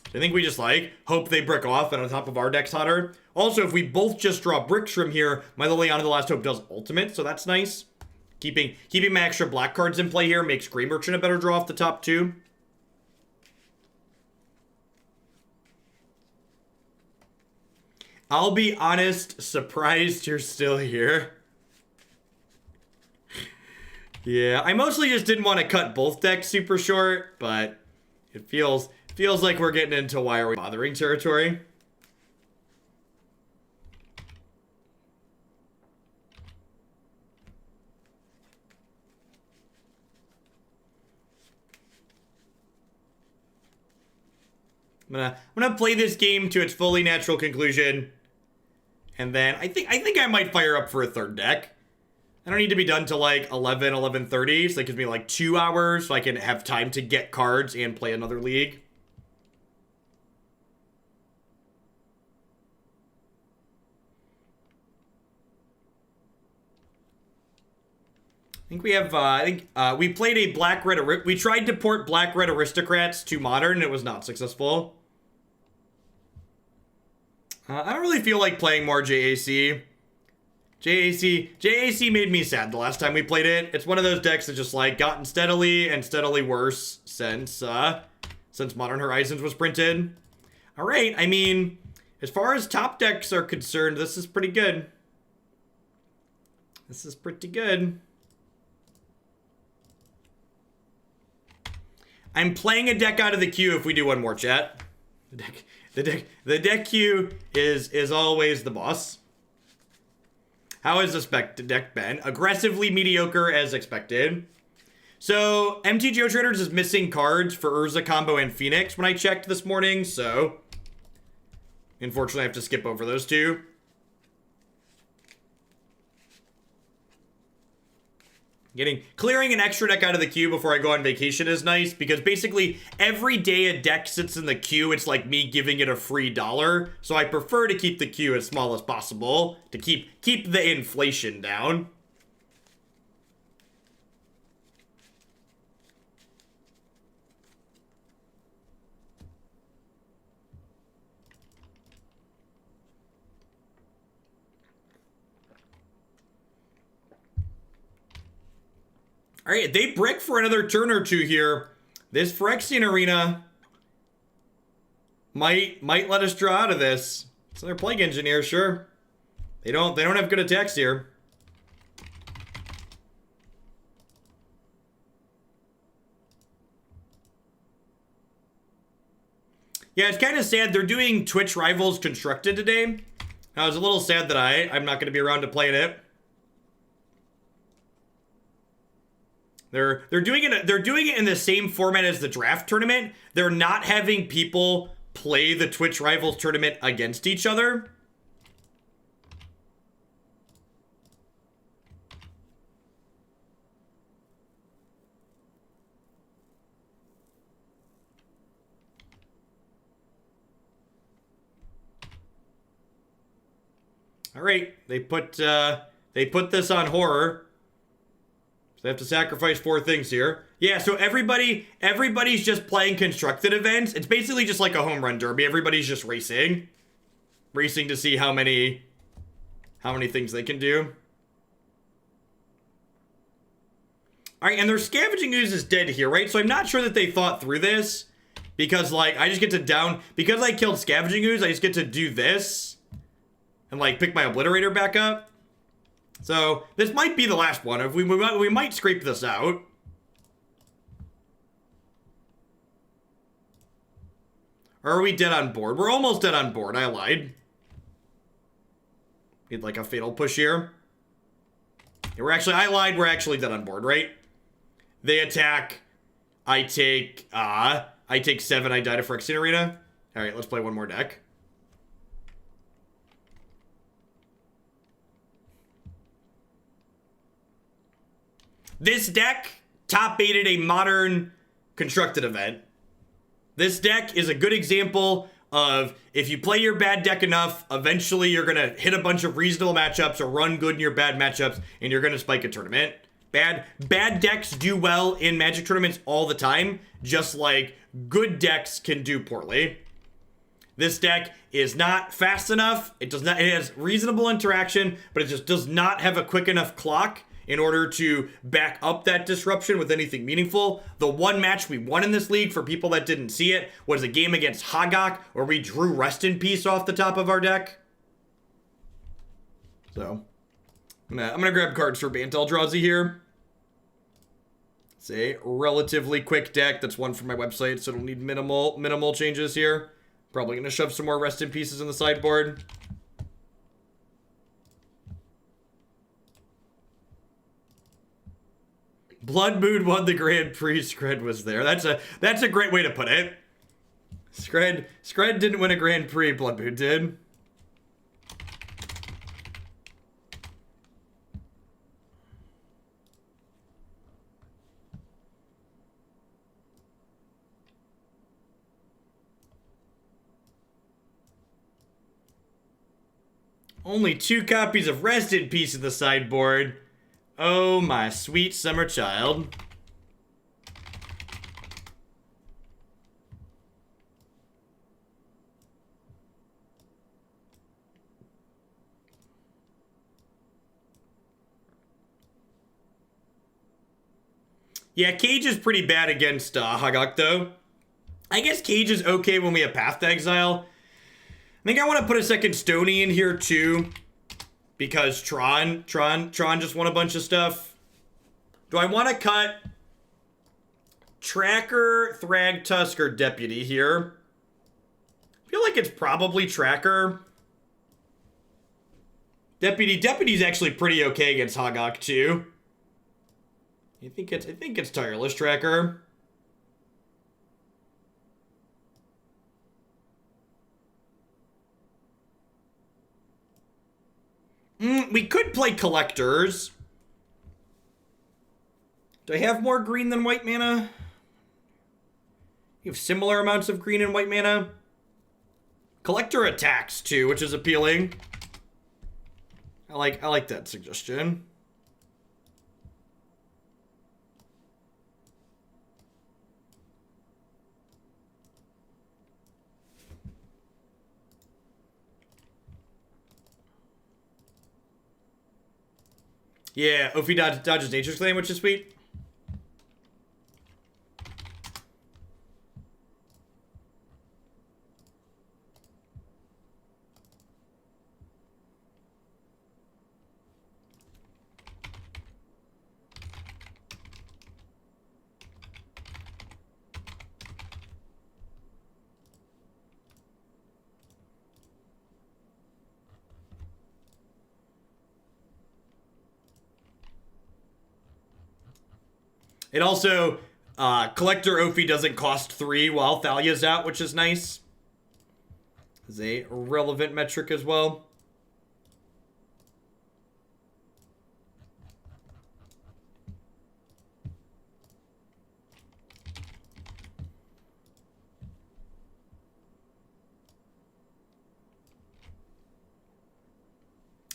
I think we just like hope they brick off and on top of our Dex Hunter. Also, if we both just draw bricks from here, my Liliana the Last Hope does ultimate, so that's nice. Keeping my extra black cards in play here makes Grey Merchant a better draw off the top too. I'll be honest, surprised you're still here. Yeah, I mostly just didn't want to cut both decks super short, but it feels like we're getting into why are we bothering territory. I'm gonna play this game to its fully natural conclusion, and then I think I might fire up for a third deck. I don't need to be done till like 11:30, so that gives me like 2 hours, so I can have time to get cards and play another league. I think we have, we played a black-red, we tried to port black-red aristocrats to modern, and it was not successful. I don't really feel like playing more JAC. JAC made me sad the last time we played it. It's one of those decks that just like gotten steadily worse since Modern Horizons was printed. All right, I mean, as far as top decks are concerned, this is pretty good. This is pretty good. I'm playing a deck out of the queue if we do one more, chat. The deck queue is always the boss. How has this deck been? Aggressively mediocre as expected. So, MTGO Traders is missing cards for Urza Combo and Phoenix when I checked this morning, so unfortunately I have to skip over those two. Clearing an extra deck out of the queue before I go on vacation is nice, because basically every day a deck sits in the queue, it's like me giving it a free $1. So I prefer to keep the queue as small as possible to keep the inflation down. All right, they brick for another turn or two here. This Phyrexian Arena might let us draw out of this. It's another Plague Engineer, sure. They don't have good attacks here. Yeah, it's kind of sad. They're doing Twitch Rivals Constructed today. I was a little sad that I'm not going to be around to play it. They're doing it in the same format as the draft tournament. They're not having people play the Twitch Rivals tournament against each other. All right, they put this on horror. So they have to sacrifice 4 things here. Yeah, so everybody's just playing constructed events. It's basically just like a home run derby. Everybody's just racing to see how many things they can do. All right, and their Scavenging Ooze is dead here, right? So I'm not sure that they thought through this because like I just get to because I killed Scavenging Ooze, I just get to do this and like pick my Obliterator back up. So this might be the last one. If we might scrape this out. Or are we dead on board? We're almost dead on board. I lied. Need like a fatal push here. Yeah, I lied. We're actually dead on board, right? They attack. I take 7. I die to Phyrexian Arena. All right, let's play one more deck. This deck top-8'd a modern constructed event. This deck is a good example of if you play your bad deck enough, eventually you're going to hit a bunch of reasonable matchups or run good in your bad matchups, and you're going to spike a tournament. Bad decks do well in Magic tournaments all the time, just like good decks can do poorly. This deck is not fast enough. It has reasonable interaction, but it just does not have a quick enough clock in order to back up that disruption with anything meaningful. The one match we won in this league, for people that didn't see it, was a game against Hogak, where we drew Rest in Peace off the top of our deck. So, I'm gonna grab cards for Bant Eldrazi here. It's a relatively quick deck. That's one from my website, so it'll need minimal changes here. Probably gonna shove some more Rest in Pieces in the sideboard. Blood Moon won the Grand Prix. Scred was there. That's a great way to put it. Scred didn't win a Grand Prix. Blood Moon did. Only 2 copies of Rest in Peace in the sideboard. Oh, my sweet summer child. Yeah, Cage is pretty bad against Hogak, though. I guess Cage is okay when we have Path to Exile. I think I want to put a second Stony in here, too. Because Tron just won a bunch of stuff. Do I want to cut Tracker, Thragtusk, or Deputy here? I feel like it's probably Tracker. Deputy's actually pretty okay against Hogak too. I think it's Tireless Tracker. We could play Collectors. Do I have more green than white mana? You have similar amounts of green and white mana. Collector attacks too, which is appealing. I like that suggestion. Yeah, Ophi dodges Nature's Claim, which is sweet. It also, Collector Ophi doesn't cost 3 while Thalia's out, which is nice. Is a relevant metric as well.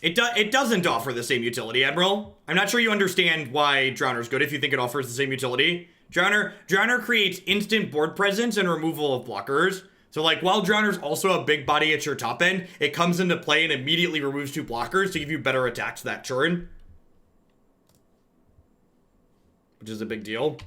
It doesn't offer the same utility, Admiral. I'm not sure you understand why Drowner's good if you think it offers the same utility. Drowner creates instant board presence and removal of blockers. So like, while Drowner's also a big body at your top end, it comes into play and immediately removes 2 blockers to give you better attacks that turn. Which is a big deal.